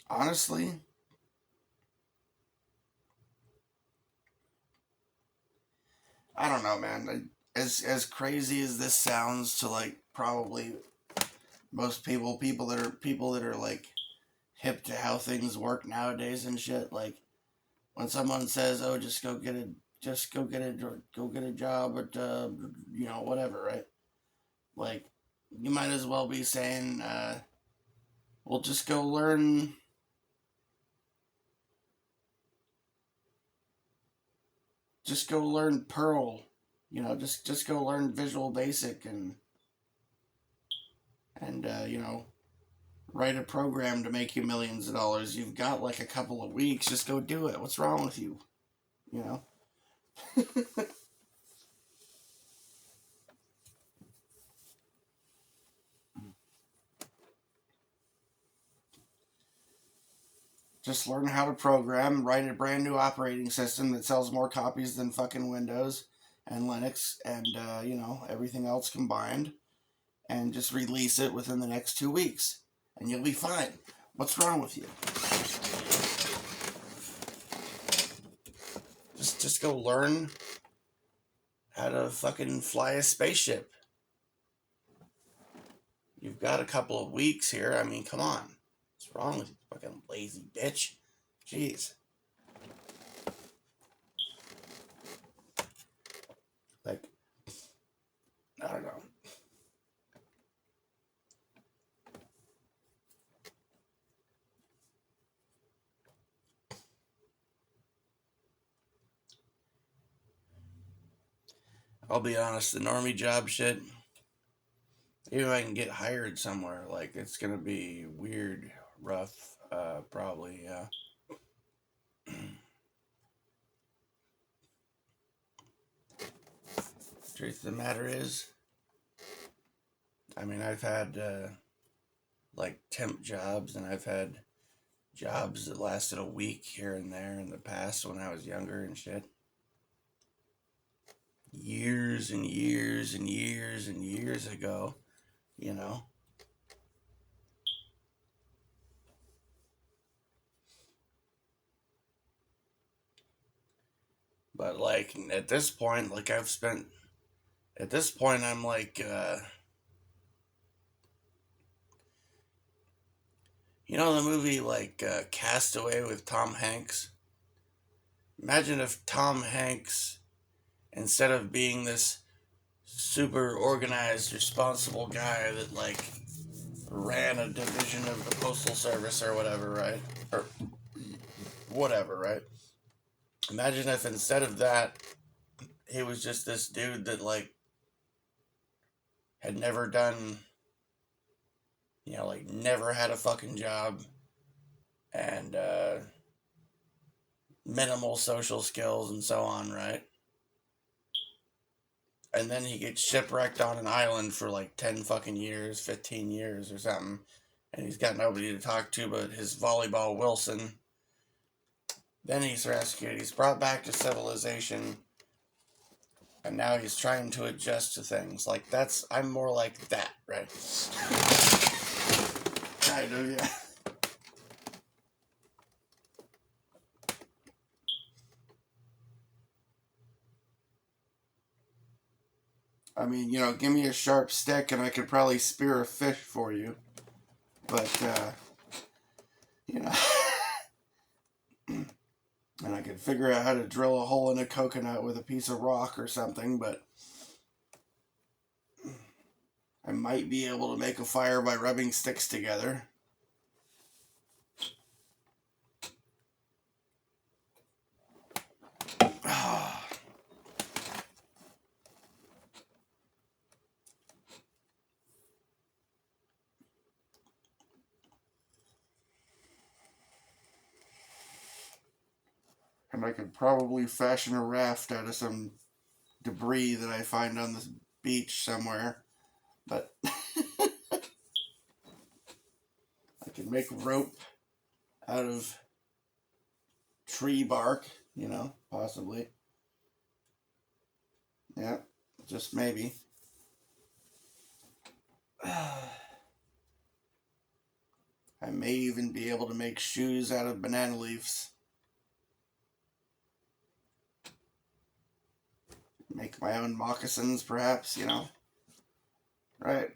[SPEAKER 1] Honestly, I don't know, man. As crazy as this sounds to like probably most people that are like hip to how things work nowadays and shit. Like when someone says, "Oh, go get a job at whatever," right? Like you might as well be saying, "Well, just go learn Perl, just go learn Visual Basic and write a program to make you millions of dollars. You've got like a couple of weeks. Just go do it. What's wrong with you? You know." Just learn how to program, write a brand new operating system that sells more copies than fucking Windows and Linux and everything else combined, and just release it within the next 2 weeks, and you'll be fine. What's wrong with you? Just go learn how to fucking fly a spaceship. You've got a couple of weeks here. I mean, come on. What's wrong with you, fucking lazy bitch? Jeez. Like, I don't know. I'll be honest, the normie job shit, even if I can get hired somewhere, like, it's gonna be weird, rough, probably, yeah. Truth of the matter is, I mean, I've had, like, temp jobs, and I've had jobs that lasted a week here and there in the past when I was younger and shit. Years and years and years and years ago, you know. But like at this point, like I've spent at this point, I'm like, the movie like Castaway with Tom Hanks. Imagine if Tom Hanks, instead of being this super organized, responsible guy that like ran a division of the postal service or whatever, right? Or whatever, right? Imagine if instead of that, he was just this dude that like had never done, like never had a fucking job and minimal social skills and so on, right? And then he gets shipwrecked on an island for like 10 fucking years, 15 years or something. And he's got nobody to talk to but his volleyball Wilson. Then he's rescued. He's brought back to civilization. And now he's trying to adjust to things. Like, I'm more like that, right? Kind of, yeah. I mean, give me a sharp stick and I could probably spear a fish for you. But, you know, and I could figure out how to drill a hole in a coconut with a piece of rock or something, but I might be able to make a fire by rubbing sticks together. And I could probably fashion a raft out of some debris that I find on the beach somewhere, but I can make rope out of tree bark, possibly. Yeah, just maybe. I may even be able to make shoes out of banana leaves. Make my own moccasins, perhaps, Right.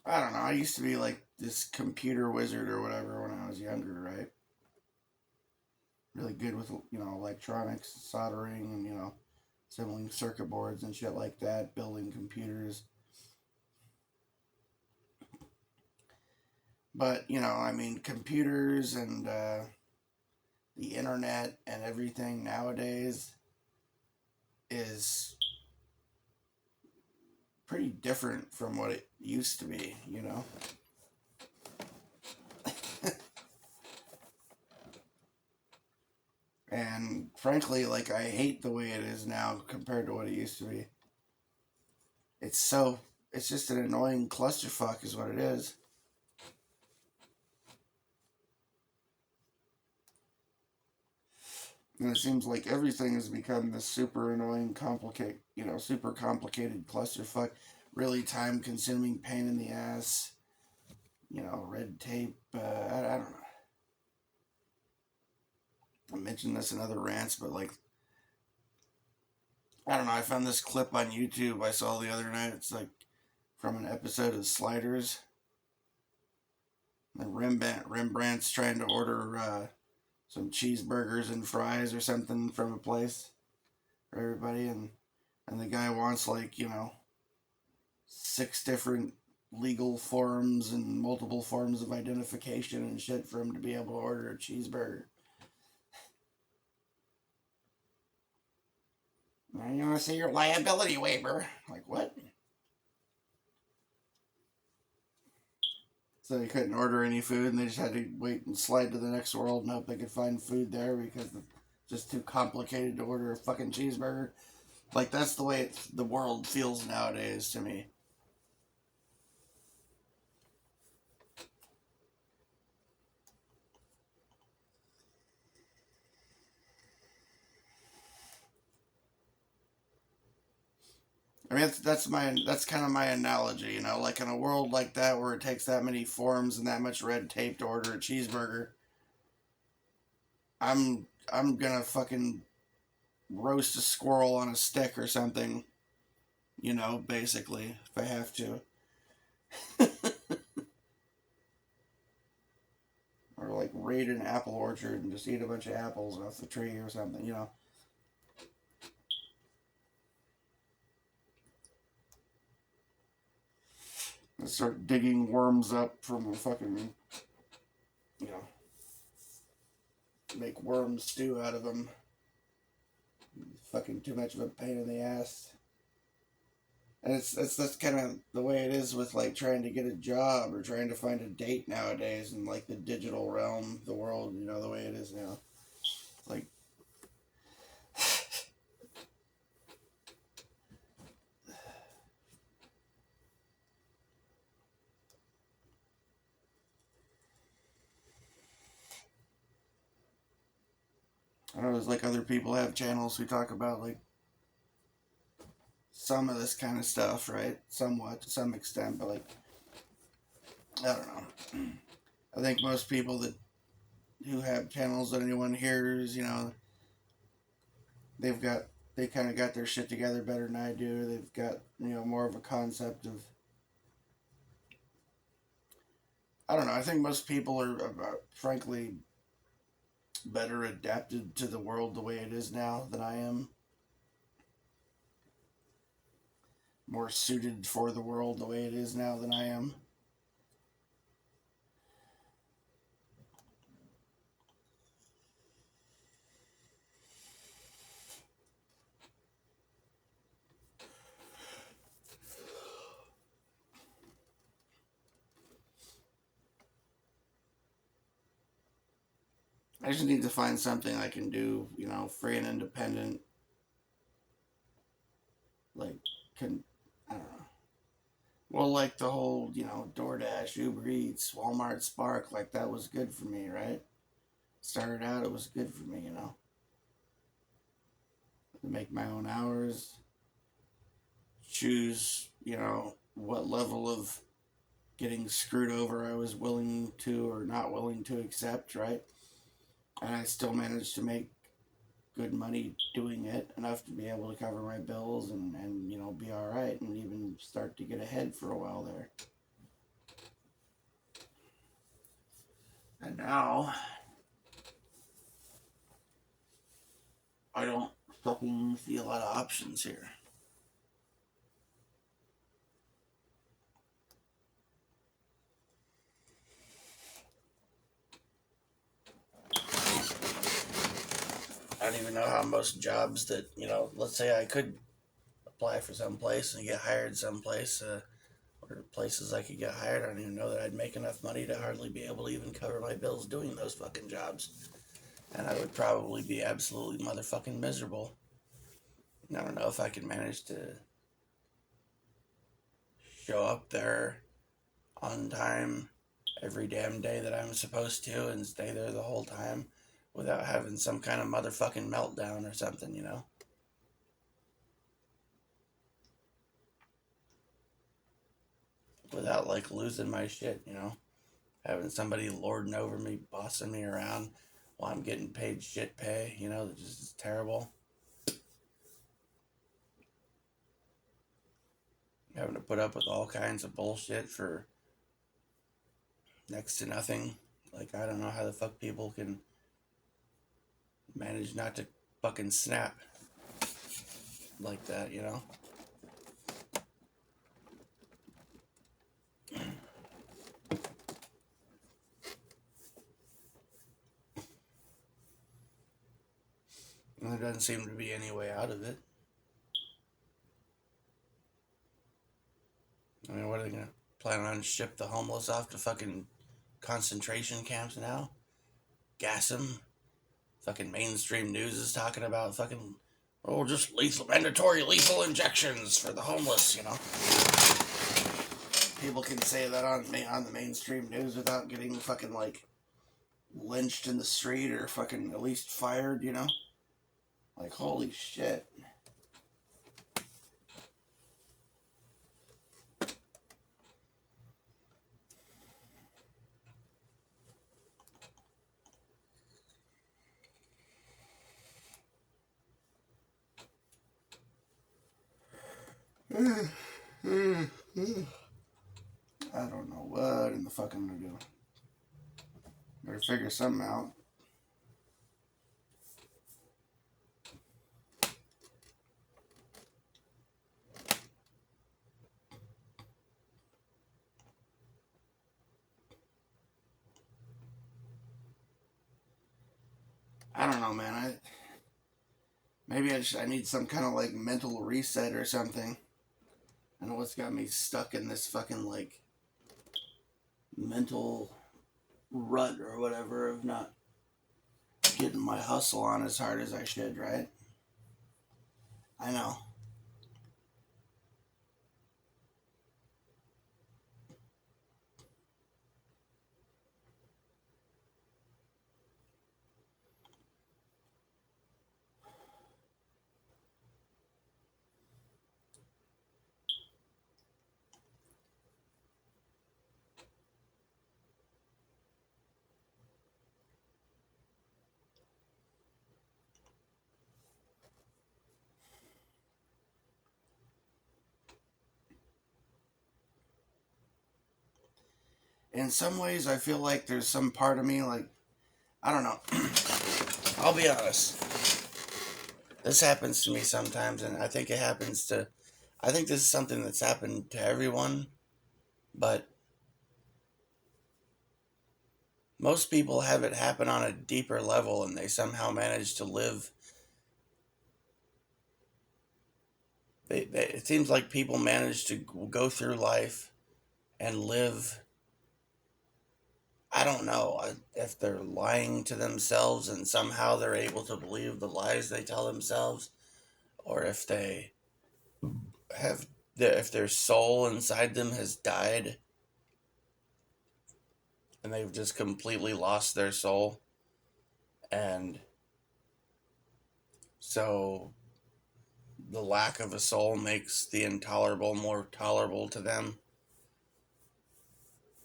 [SPEAKER 1] I don't know. I used to be like this computer wizard or whatever when I was younger, right? Really good with, electronics, soldering, and, assembling circuit boards and shit like that, building computers. But, I mean, computers and the internet and everything nowadays is pretty different from what it used to be. And frankly, like, I hate the way it is now compared to what it used to be. It's so, it's just an annoying clusterfuck, is what it is. And it seems like everything has become this super annoying, super complicated clusterfuck, really time consuming pain in the ass, red tape. I don't know. I mentioned this in other rants, but like, I don't know. I found this clip on YouTube I saw the other night. It's like from an episode of Sliders. And Rembrandt's trying to order some cheeseburgers and fries or something from a place for everybody, and the guy wants like 6 different legal forms and multiple forms of identification and shit for him to be able to order a cheeseburger. And you want to see your liability waiver? Like, what? So they couldn't order any food, and they just had to wait and slide to the next world and hope they could find food there because it's just too complicated to order a fucking cheeseburger. Like, that's the way the world feels nowadays to me. I mean, that's kind of my analogy, like in a world like that where it takes that many forms and that much red tape to order a cheeseburger, I'm gonna fucking roast a squirrel on a stick or something, basically, if I have to. Or like raid an apple orchard and just eat a bunch of apples off the tree or something. And start digging worms up from the fucking, you know, make worm stew out of them. Fucking too much of a pain in the ass. And it's that's kind of the way it is with like trying to get a job or trying to find a date nowadays in like the digital realm, the world, the way it is now. Like, I don't know, there's like other people have channels who talk about like some of this kind of stuff, right? Somewhat to some extent, but like, I don't know. I think most people that who have channels that anyone hears, they've got they kind of got their shit together better than I do. They've got more of a concept of, I don't know. I think most people are frankly better adapted to the world the way it is now than I am. More suited for the world the way it is now than I am. I just need to find something I can do, free and independent, like, can, I don't know. Well, like the whole, DoorDash, Uber Eats, Walmart Spark, like that was good for me, right? Started out, it was good for me, to make my own hours, choose, what level of getting screwed over I was willing to or not willing to accept, right? And I still managed to make good money doing it, enough to be able to cover my bills and be all right, and even start to get ahead for a while there. And now I don't fucking see a lot of options here. I don't even know how most jobs that, let's say I could apply for some place and get hired someplace, or places I could get hired. I don't even know that I'd make enough money to hardly be able to even cover my bills doing those fucking jobs. And I would probably be absolutely motherfucking miserable. I don't know if I could manage to show up there on time every damn day that I'm supposed to and stay there the whole time without having some kind of motherfucking meltdown or something. Without like losing my shit. Having somebody lording over me, bossing me around while I'm getting paid shit pay, that just is terrible. Having to put up with all kinds of bullshit for next to nothing. Like, I don't know how the fuck people can manage not to fucking snap like that. And there doesn't seem to be any way out of it. I mean, what are they gonna plan on ship the homeless off to fucking concentration camps now? Gas them? Fucking mainstream news is talking about fucking, oh, just mandatory lethal injections for the homeless. People can say that on the mainstream news without getting fucking like lynched in the street or fucking at least fired. Like, holy shit. I don't know what in the fuck I'm gonna do. Better figure something out. I don't know, man. Maybe I need some kind of like mental reset or something. I know what's got me stuck in this fucking like mental rut or whatever of not getting my hustle on as hard as I should, right? I know. In some ways, I feel like there's some part of me, like, I don't know. I'll be honest. This happens to me sometimes, and I think I think this is something that's happened to everyone, but most people have it happen on a deeper level and they somehow manage to live. It seems like people manage to go through life and live I don't know if they're lying to themselves and somehow they're able to believe the lies they tell themselves, or if they have, if their soul inside them has died and they've just completely lost their soul. And so the lack of a soul makes the intolerable more tolerable to them.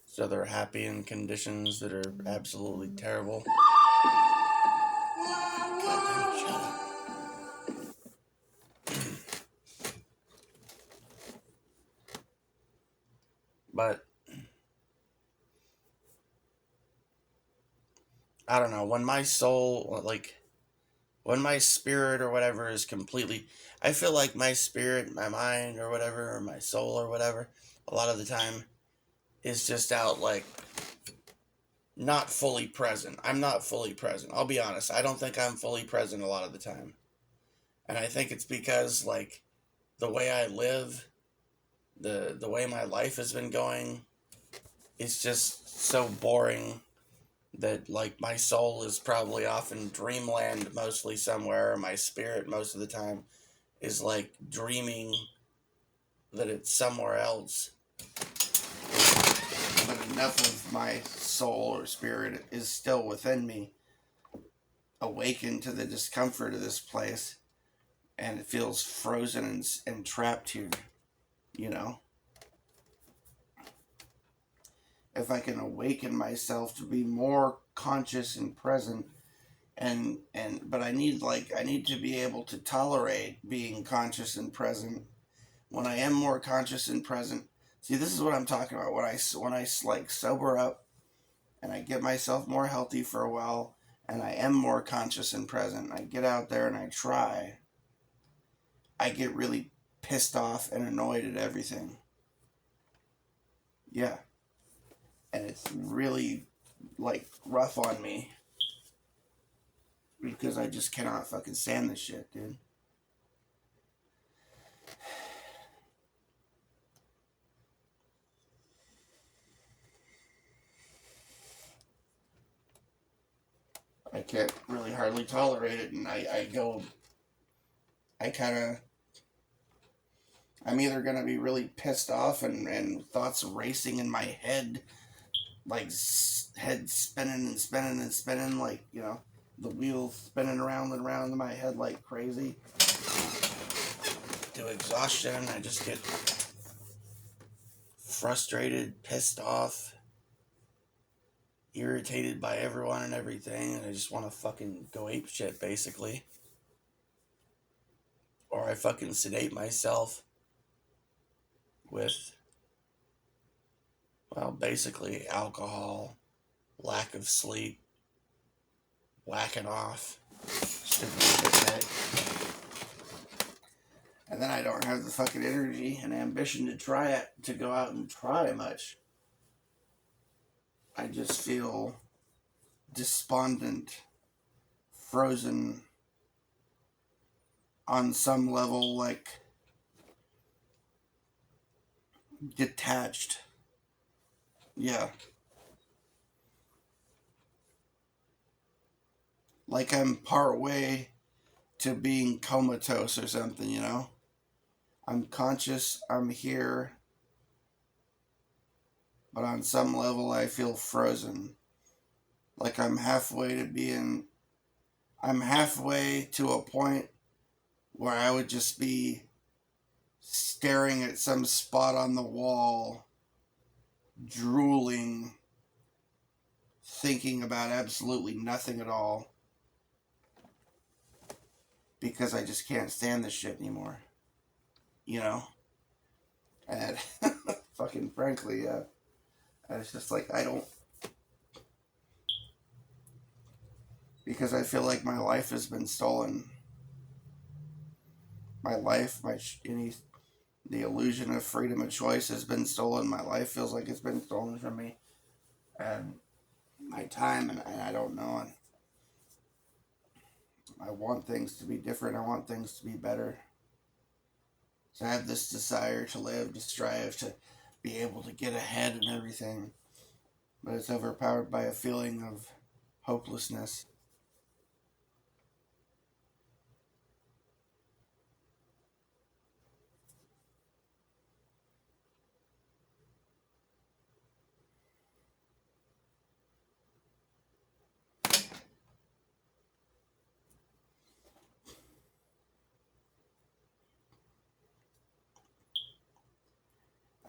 [SPEAKER 1] So they're happy in conditions that are absolutely terrible. God damn it, shut up. But I don't know, when my soul, like, when my spirit or whatever is completely, I feel like my spirit, my mind or whatever, or my soul or whatever, a lot of the time is just out, like, not fully present. I'm not fully present. I'll be honest. I don't think I'm fully present a lot of the time. And I think it's because, like, the way I live, the way my life has been going, is just so boring that, like, my soul is probably off in dreamland mostly somewhere, or my spirit most of the time is like dreaming that it's somewhere else. But enough of my soul or spirit is still within me, awakened to the discomfort of this place, and it feels frozen and trapped here, you know? If I can awaken myself to be more conscious and present, but I need to be able to tolerate being conscious and present. When I am more conscious and present, see, this is what I'm talking about. When I like sober up and I get myself more healthy for a while, and I am more conscious and present, I get out there and I try, I get really pissed off and annoyed at everything. Yeah. And it's really, like, rough on me because I just cannot fucking stand this shit, dude. I can't really hardly tolerate it, and I kind of, I'm either going to be really pissed off and thoughts racing in my head, like head spinning and spinning and spinning, like, you know, the wheels spinning around and around in my head like crazy, to exhaustion. I just get frustrated, pissed off, irritated by everyone and everything, and I just want to fucking go ape shit, basically. Or I fucking sedate myself with, well, basically alcohol, lack of sleep, whacking off, stupid shit, right? And then I don't have the fucking energy and ambition to try it, to go out and try much. I just feel despondent, frozen on some level, like detached. Yeah. Like I'm part way to being comatose or something, you know? I'm conscious, I'm here, but on some level I feel frozen. Like I'm halfway to a point where I would just be staring at some spot on the wall, drooling, thinking about absolutely nothing at all, because I just can't stand this shit anymore. You know? And fucking frankly, it's just like, I don't, because I feel like my life has been stolen. My life, the illusion of freedom of choice has been stolen. My life feels like it's been stolen from me. And my time, and I don't know. And I want things to be different. I want things to be better. So I have this desire to live, to strive, to be able to get ahead and everything. but it's overpowered by a feeling of hopelessness.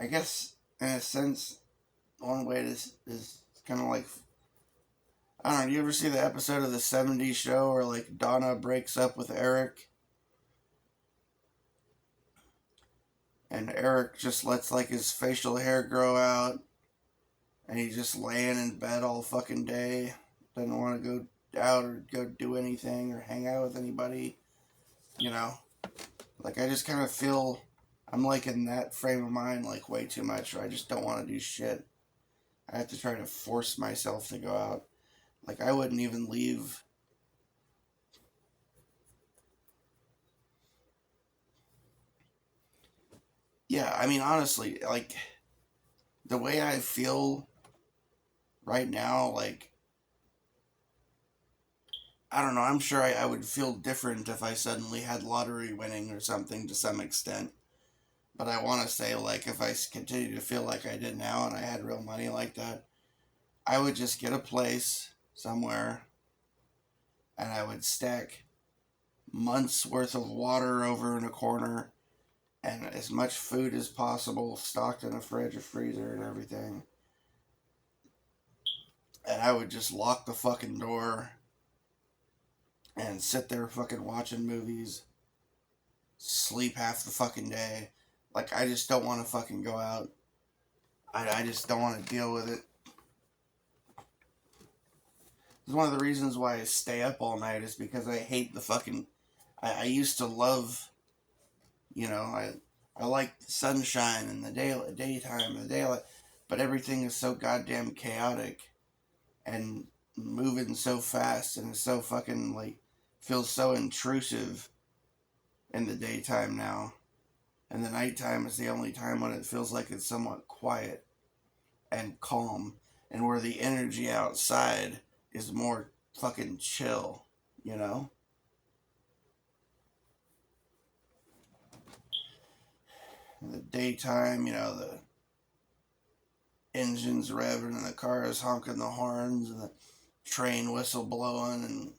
[SPEAKER 1] I guess, in a sense, one way is kind of like, I don't know. Do you ever see the episode of the '70s show where like Donna breaks up with Eric, and Eric just lets like his facial hair grow out, and he's just laying in bed all fucking day, doesn't want to go out or go do anything or hang out with anybody, you know? Like, I just kind of feel I'm like in that frame of mind like way too much, or I just don't want to do shit. I have to try to force myself to go out. Like, I wouldn't even leave. Yeah, I mean, honestly, like, the way I feel right now, like, I don't know, I'm sure I would feel different if I suddenly had lottery winning or something to some extent. But I want to say, like, if I continue to feel like I did now and I had real money like that, I would just get a place somewhere and I would stack months worth of water over in a corner and as much food as possible stocked in a fridge or freezer and everything. And I would just lock the fucking door and sit there fucking watching movies, sleep half the fucking day. Like, I just don't want to fucking go out. I just don't want to deal with it. It's one of the reasons why I stay up all night is because I hate the fucking. I used to love, I like the sunshine and the daytime and the daylight, but everything is so goddamn chaotic and moving so fast and it's so fucking like feels so intrusive in the daytime now. And the nighttime is the only time when it feels like it's somewhat quiet and calm, and where the energy outside is more fucking chill, you know? In the daytime, the engine's revving and the car is honking the horns and the train whistle blowing and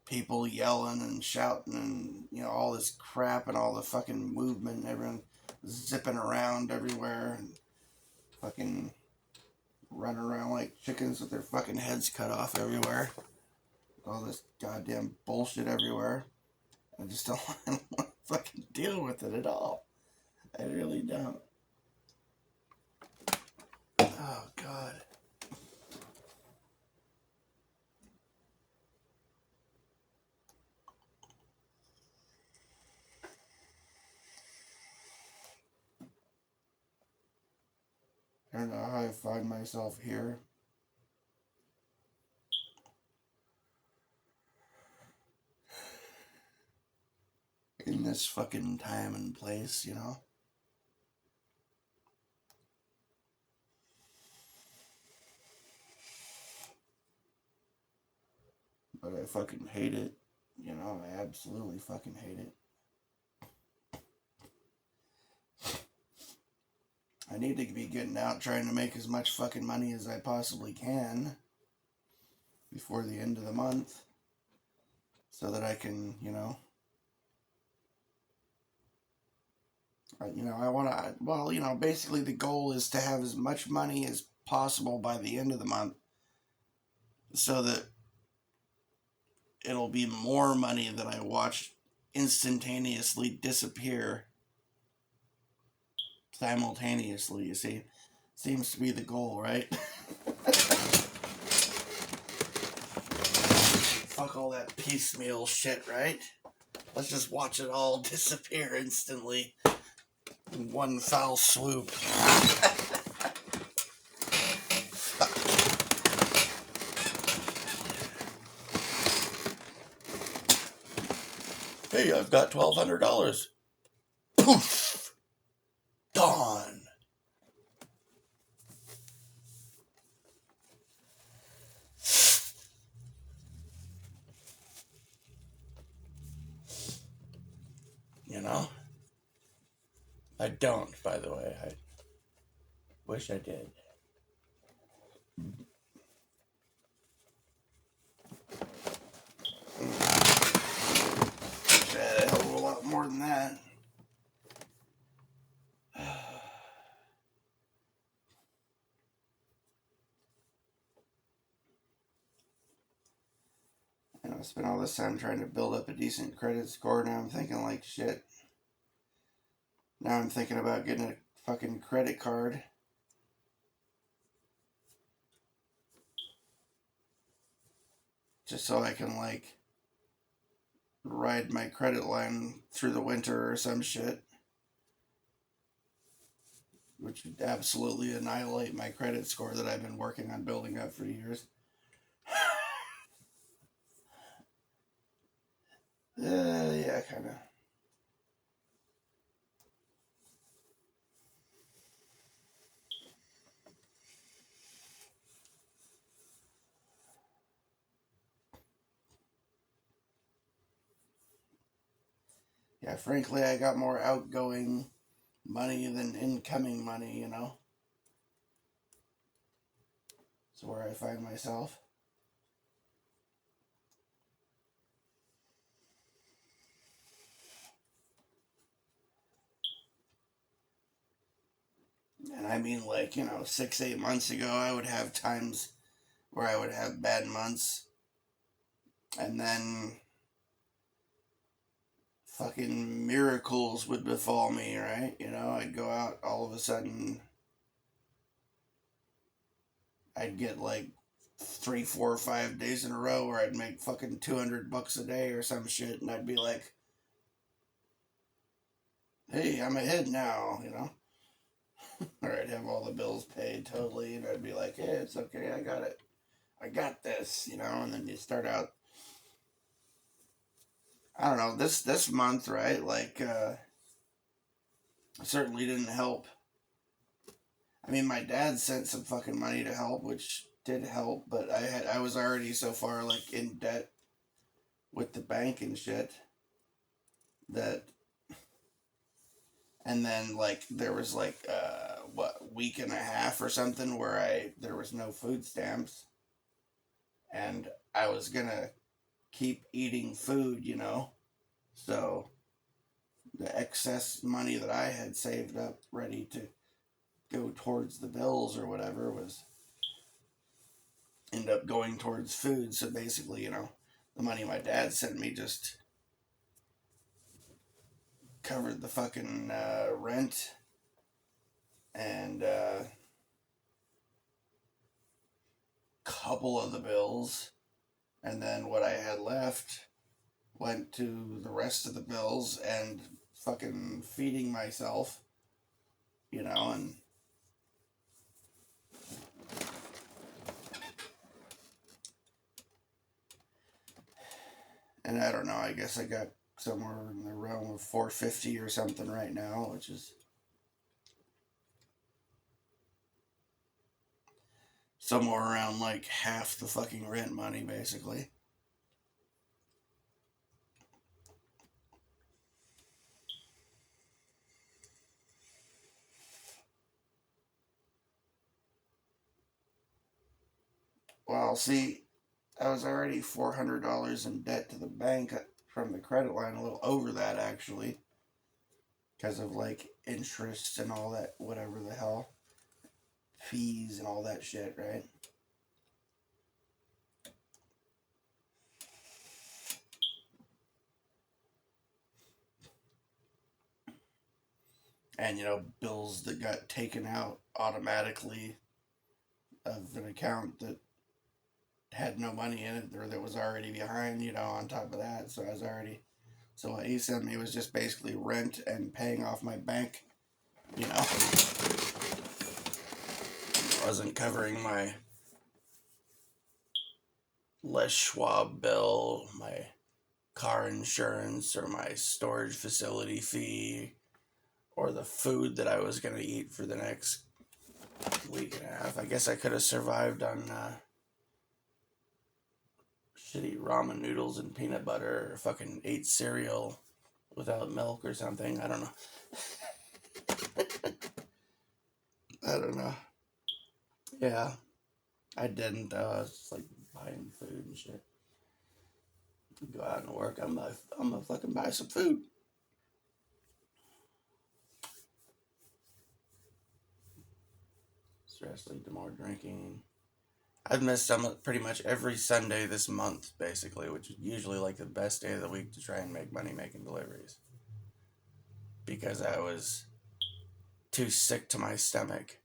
[SPEAKER 1] people yelling and shouting and, all this crap and all the fucking movement and everyone zipping around everywhere and fucking running around like chickens with their fucking heads cut off everywhere. All this goddamn bullshit everywhere. I just don't want to fucking deal with it at all. I really don't. Oh, God. I don't know how I find myself here. In this fucking time and place. But I fucking hate it. I absolutely fucking hate it. I need to be getting out trying to make as much fucking money as I possibly can before the end of the month so that I can, I want to, well, basically the goal is to have as much money as possible by the end of the month so that it'll be more money that I watch instantaneously disappear simultaneously, you see. Seems to be the goal, right? Fuck all that piecemeal shit, right? Let's just watch it all disappear instantly in one foul swoop. Hey, I've got $1,200. Poof! Gone. I don't, by the way. I wish I did. Wish I had a hell of a lot more than that. And I spent all this time trying to build up a decent credit score. Now I'm thinking like shit. Now I'm thinking about getting a fucking credit card. Just so I can like ride my credit line through the winter or some shit. Which would absolutely annihilate my credit score that I've been working on building up for years. Yeah, kind of. Yeah, frankly, I got more outgoing money than incoming money, you know? That's where I find myself. And I mean, like, 6, 8 months ago, I would have times where I would have bad months. And then fucking miracles would befall me, right? I'd go out, all of a sudden, I'd get like 3, 4, 5 days in a row where I'd make fucking $200 a day or some shit. And I'd be like, hey, I'm ahead now. Or I'd have all the bills paid totally. And I'd be like, hey, it's okay. I got it. I got this. And then you start out, I don't know, this month, right? Like, certainly didn't help. I mean, my dad sent some fucking money to help, which did help, but I was already so far like in debt with the bank and shit that, and then like there was like week and a half or something where there was no food stamps, and I was gonna keep eating food. So the excess money that I had saved up ready to go towards the bills or whatever was end up going towards food. So basically, the money my dad sent me just covered the fucking rent and couple of the bills, and then what I had left went to the rest of the bills and fucking feeding myself, and I don't know, I guess I got somewhere in the realm of 450 or something right now, which is somewhere around like half the fucking rent money, basically. Well, see, I was already $400 in debt to the bank from the credit line, a little over that actually, because of like interest and all that, whatever the hell, fees and all that shit, right? And bills that got taken out automatically of an account that had no money in it or that was already behind, on top of that. So what he sent me was just basically rent and paying off my bank, you know. It wasn't covering my Les Schwab bill, my car insurance, or my storage facility fee, or the food that I was going to eat for the next week and a half. I guess I could have survived on shitty ramen noodles and peanut butter, or fucking ate cereal without milk or something. I don't know. I don't know. Yeah, I didn't though. I was just like buying food and shit. Go out and work. I'm gonna fucking buy some food. Stress lead to more drinking. I've missed pretty much every Sunday this month, basically, which is usually like the best day of the week to try and make money making deliveries. Because I was too sick to my stomach.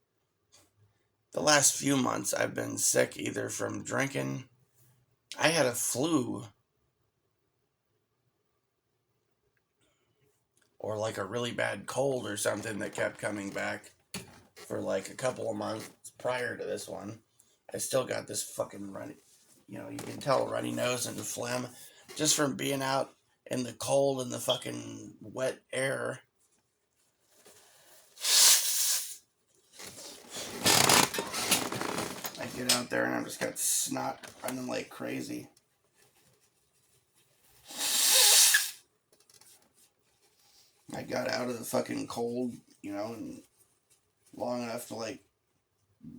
[SPEAKER 1] The last few months I've been sick either from drinking. I had a flu or like a really bad cold or something that kept coming back for like a couple of months prior to this one. I still got this fucking runny, you can tell runny nose and phlegm just from being out in the cold and the fucking wet air. I get out there and I'm just got snot running like crazy. I got out of the fucking cold, and long enough to like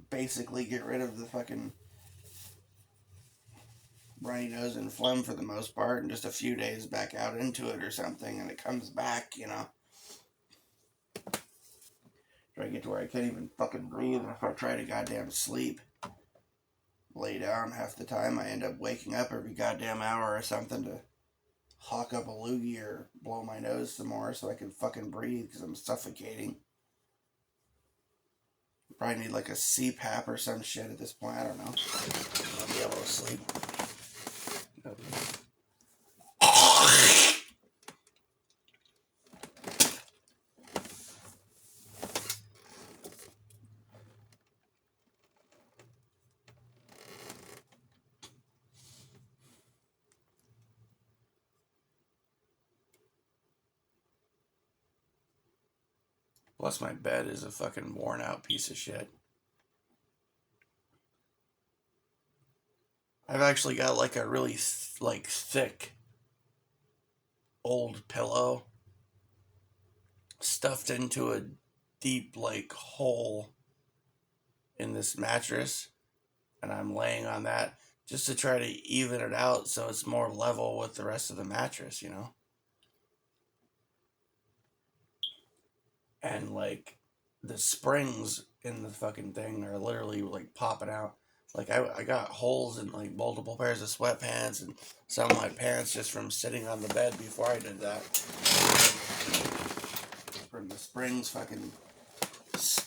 [SPEAKER 1] basically get rid of the fucking runny nose and phlegm for the most part, and just a few days back out into it or something, and it comes back. I get to where I can't even fucking breathe, and if I try to goddamn sleep, lay down half the time, I end up waking up every goddamn hour or something to hawk up a loogie or blow my nose some more so I can fucking breathe because I'm suffocating. Probably need like a CPAP or some shit at this point. I don't know. I'll be able to sleep. Plus, my bed is a fucking worn out piece of shit. I've actually got like a really thick old pillow stuffed into a deep like hole in this mattress, and I'm laying on that just to try to even it out so it's more level with the rest of the mattress. And like the springs in the fucking thing are literally like popping out. Like I got holes in like multiple pairs of sweatpants and some of my pants just from sitting on the bed before I did that. From the springs fucking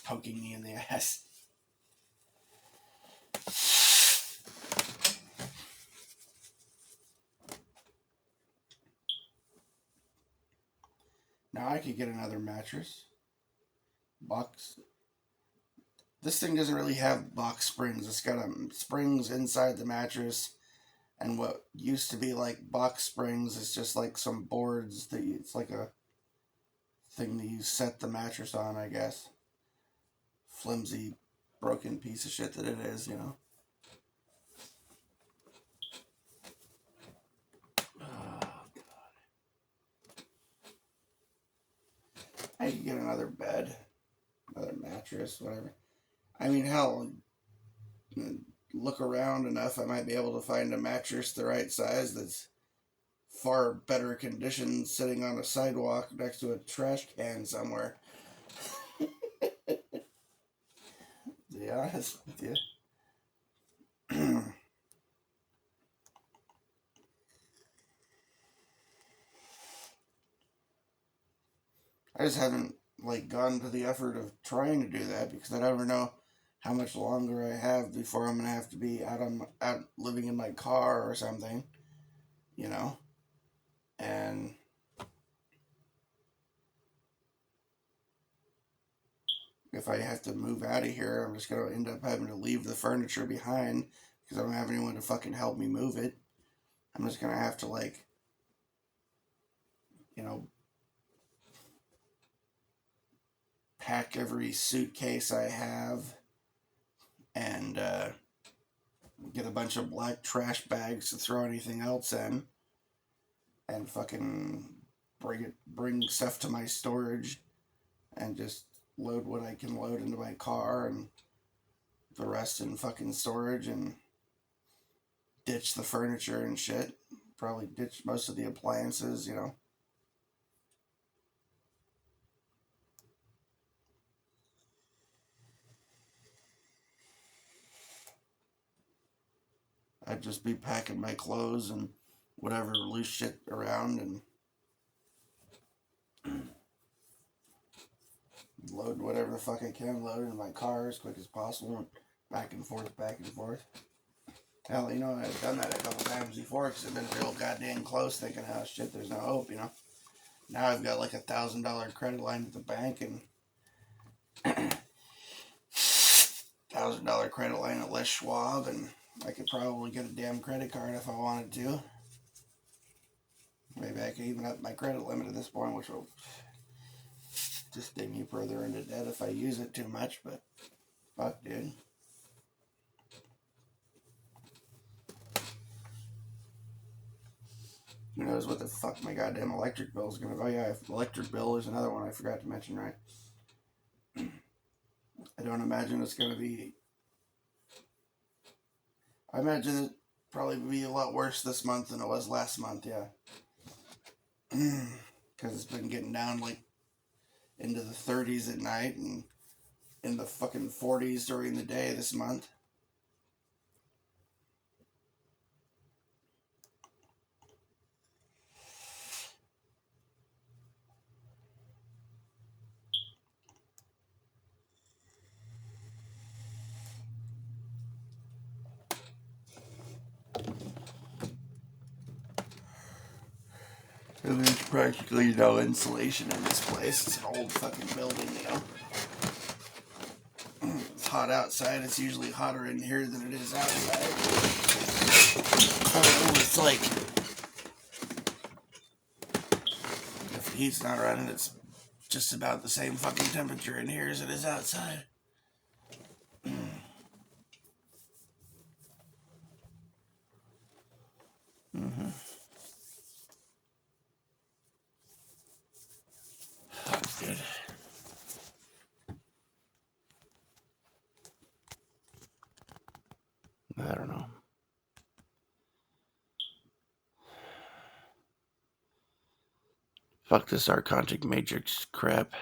[SPEAKER 1] poking me in the ass. Now I could get another mattress. Box. This thing doesn't really have box springs. It's got springs inside the mattress, and what used to be like box springs is just like some boards it's like a thing that you set the mattress on, I guess. Flimsy, broken piece of shit that it is. Oh, God. I could get another bed, another mattress, whatever. I mean, hell, look around enough, I might be able to find a mattress the right size that's far better condition sitting on a sidewalk next to a trash can somewhere. To be honest with you. I just haven't like gone to the effort of trying to do that because I never know how much longer I have before I'm gonna have to be out living in my car or something, you know. And if I have to move out of here, I'm just gonna end up having to leave the furniture behind because I don't have anyone to fucking help me move it. I'm just gonna have to like, you know, pack every suitcase I have and get a bunch of black trash bags to throw anything else in, and fucking bring stuff to my storage, and just load what I can load into my car and the rest in fucking storage and ditch the furniture and shit. Probably ditch most of the appliances, you know. I'd just be packing my clothes and whatever loose shit around and load whatever the fuck I can load into my car as quick as possible and back and forth, back and forth. Hell, you know, I've done that a couple times before because I've been real goddamn close thinking, oh shit, there's no hope, you know. Now I've got like $1,000 credit line at the bank and $1,000 credit line at Les Schwab, and I could probably get a damn credit card if I wanted to. Maybe I could even up my credit limit at this point, which will just dig me further into debt if I use it too much, but fuck, dude. Who knows what the fuck my goddamn electric bill is gonna be. Oh yeah, electric bill is another one I forgot to mention, right? I don't imagine it's gonna be. I imagine it probably be a lot worse this month than it was last month, yeah. Because it's been getting down like into the 30s at night and in the fucking 40s during the day this month. And there's practically no insulation in this place. It's an old fucking building, you know. It's hot outside. It's usually hotter in here than it is outside. It's like, if the heat's not running, it's just about the same fucking temperature in here as it is outside. Mm-hmm. That's good. I don't know. Fuck this Archontic Matrix crap.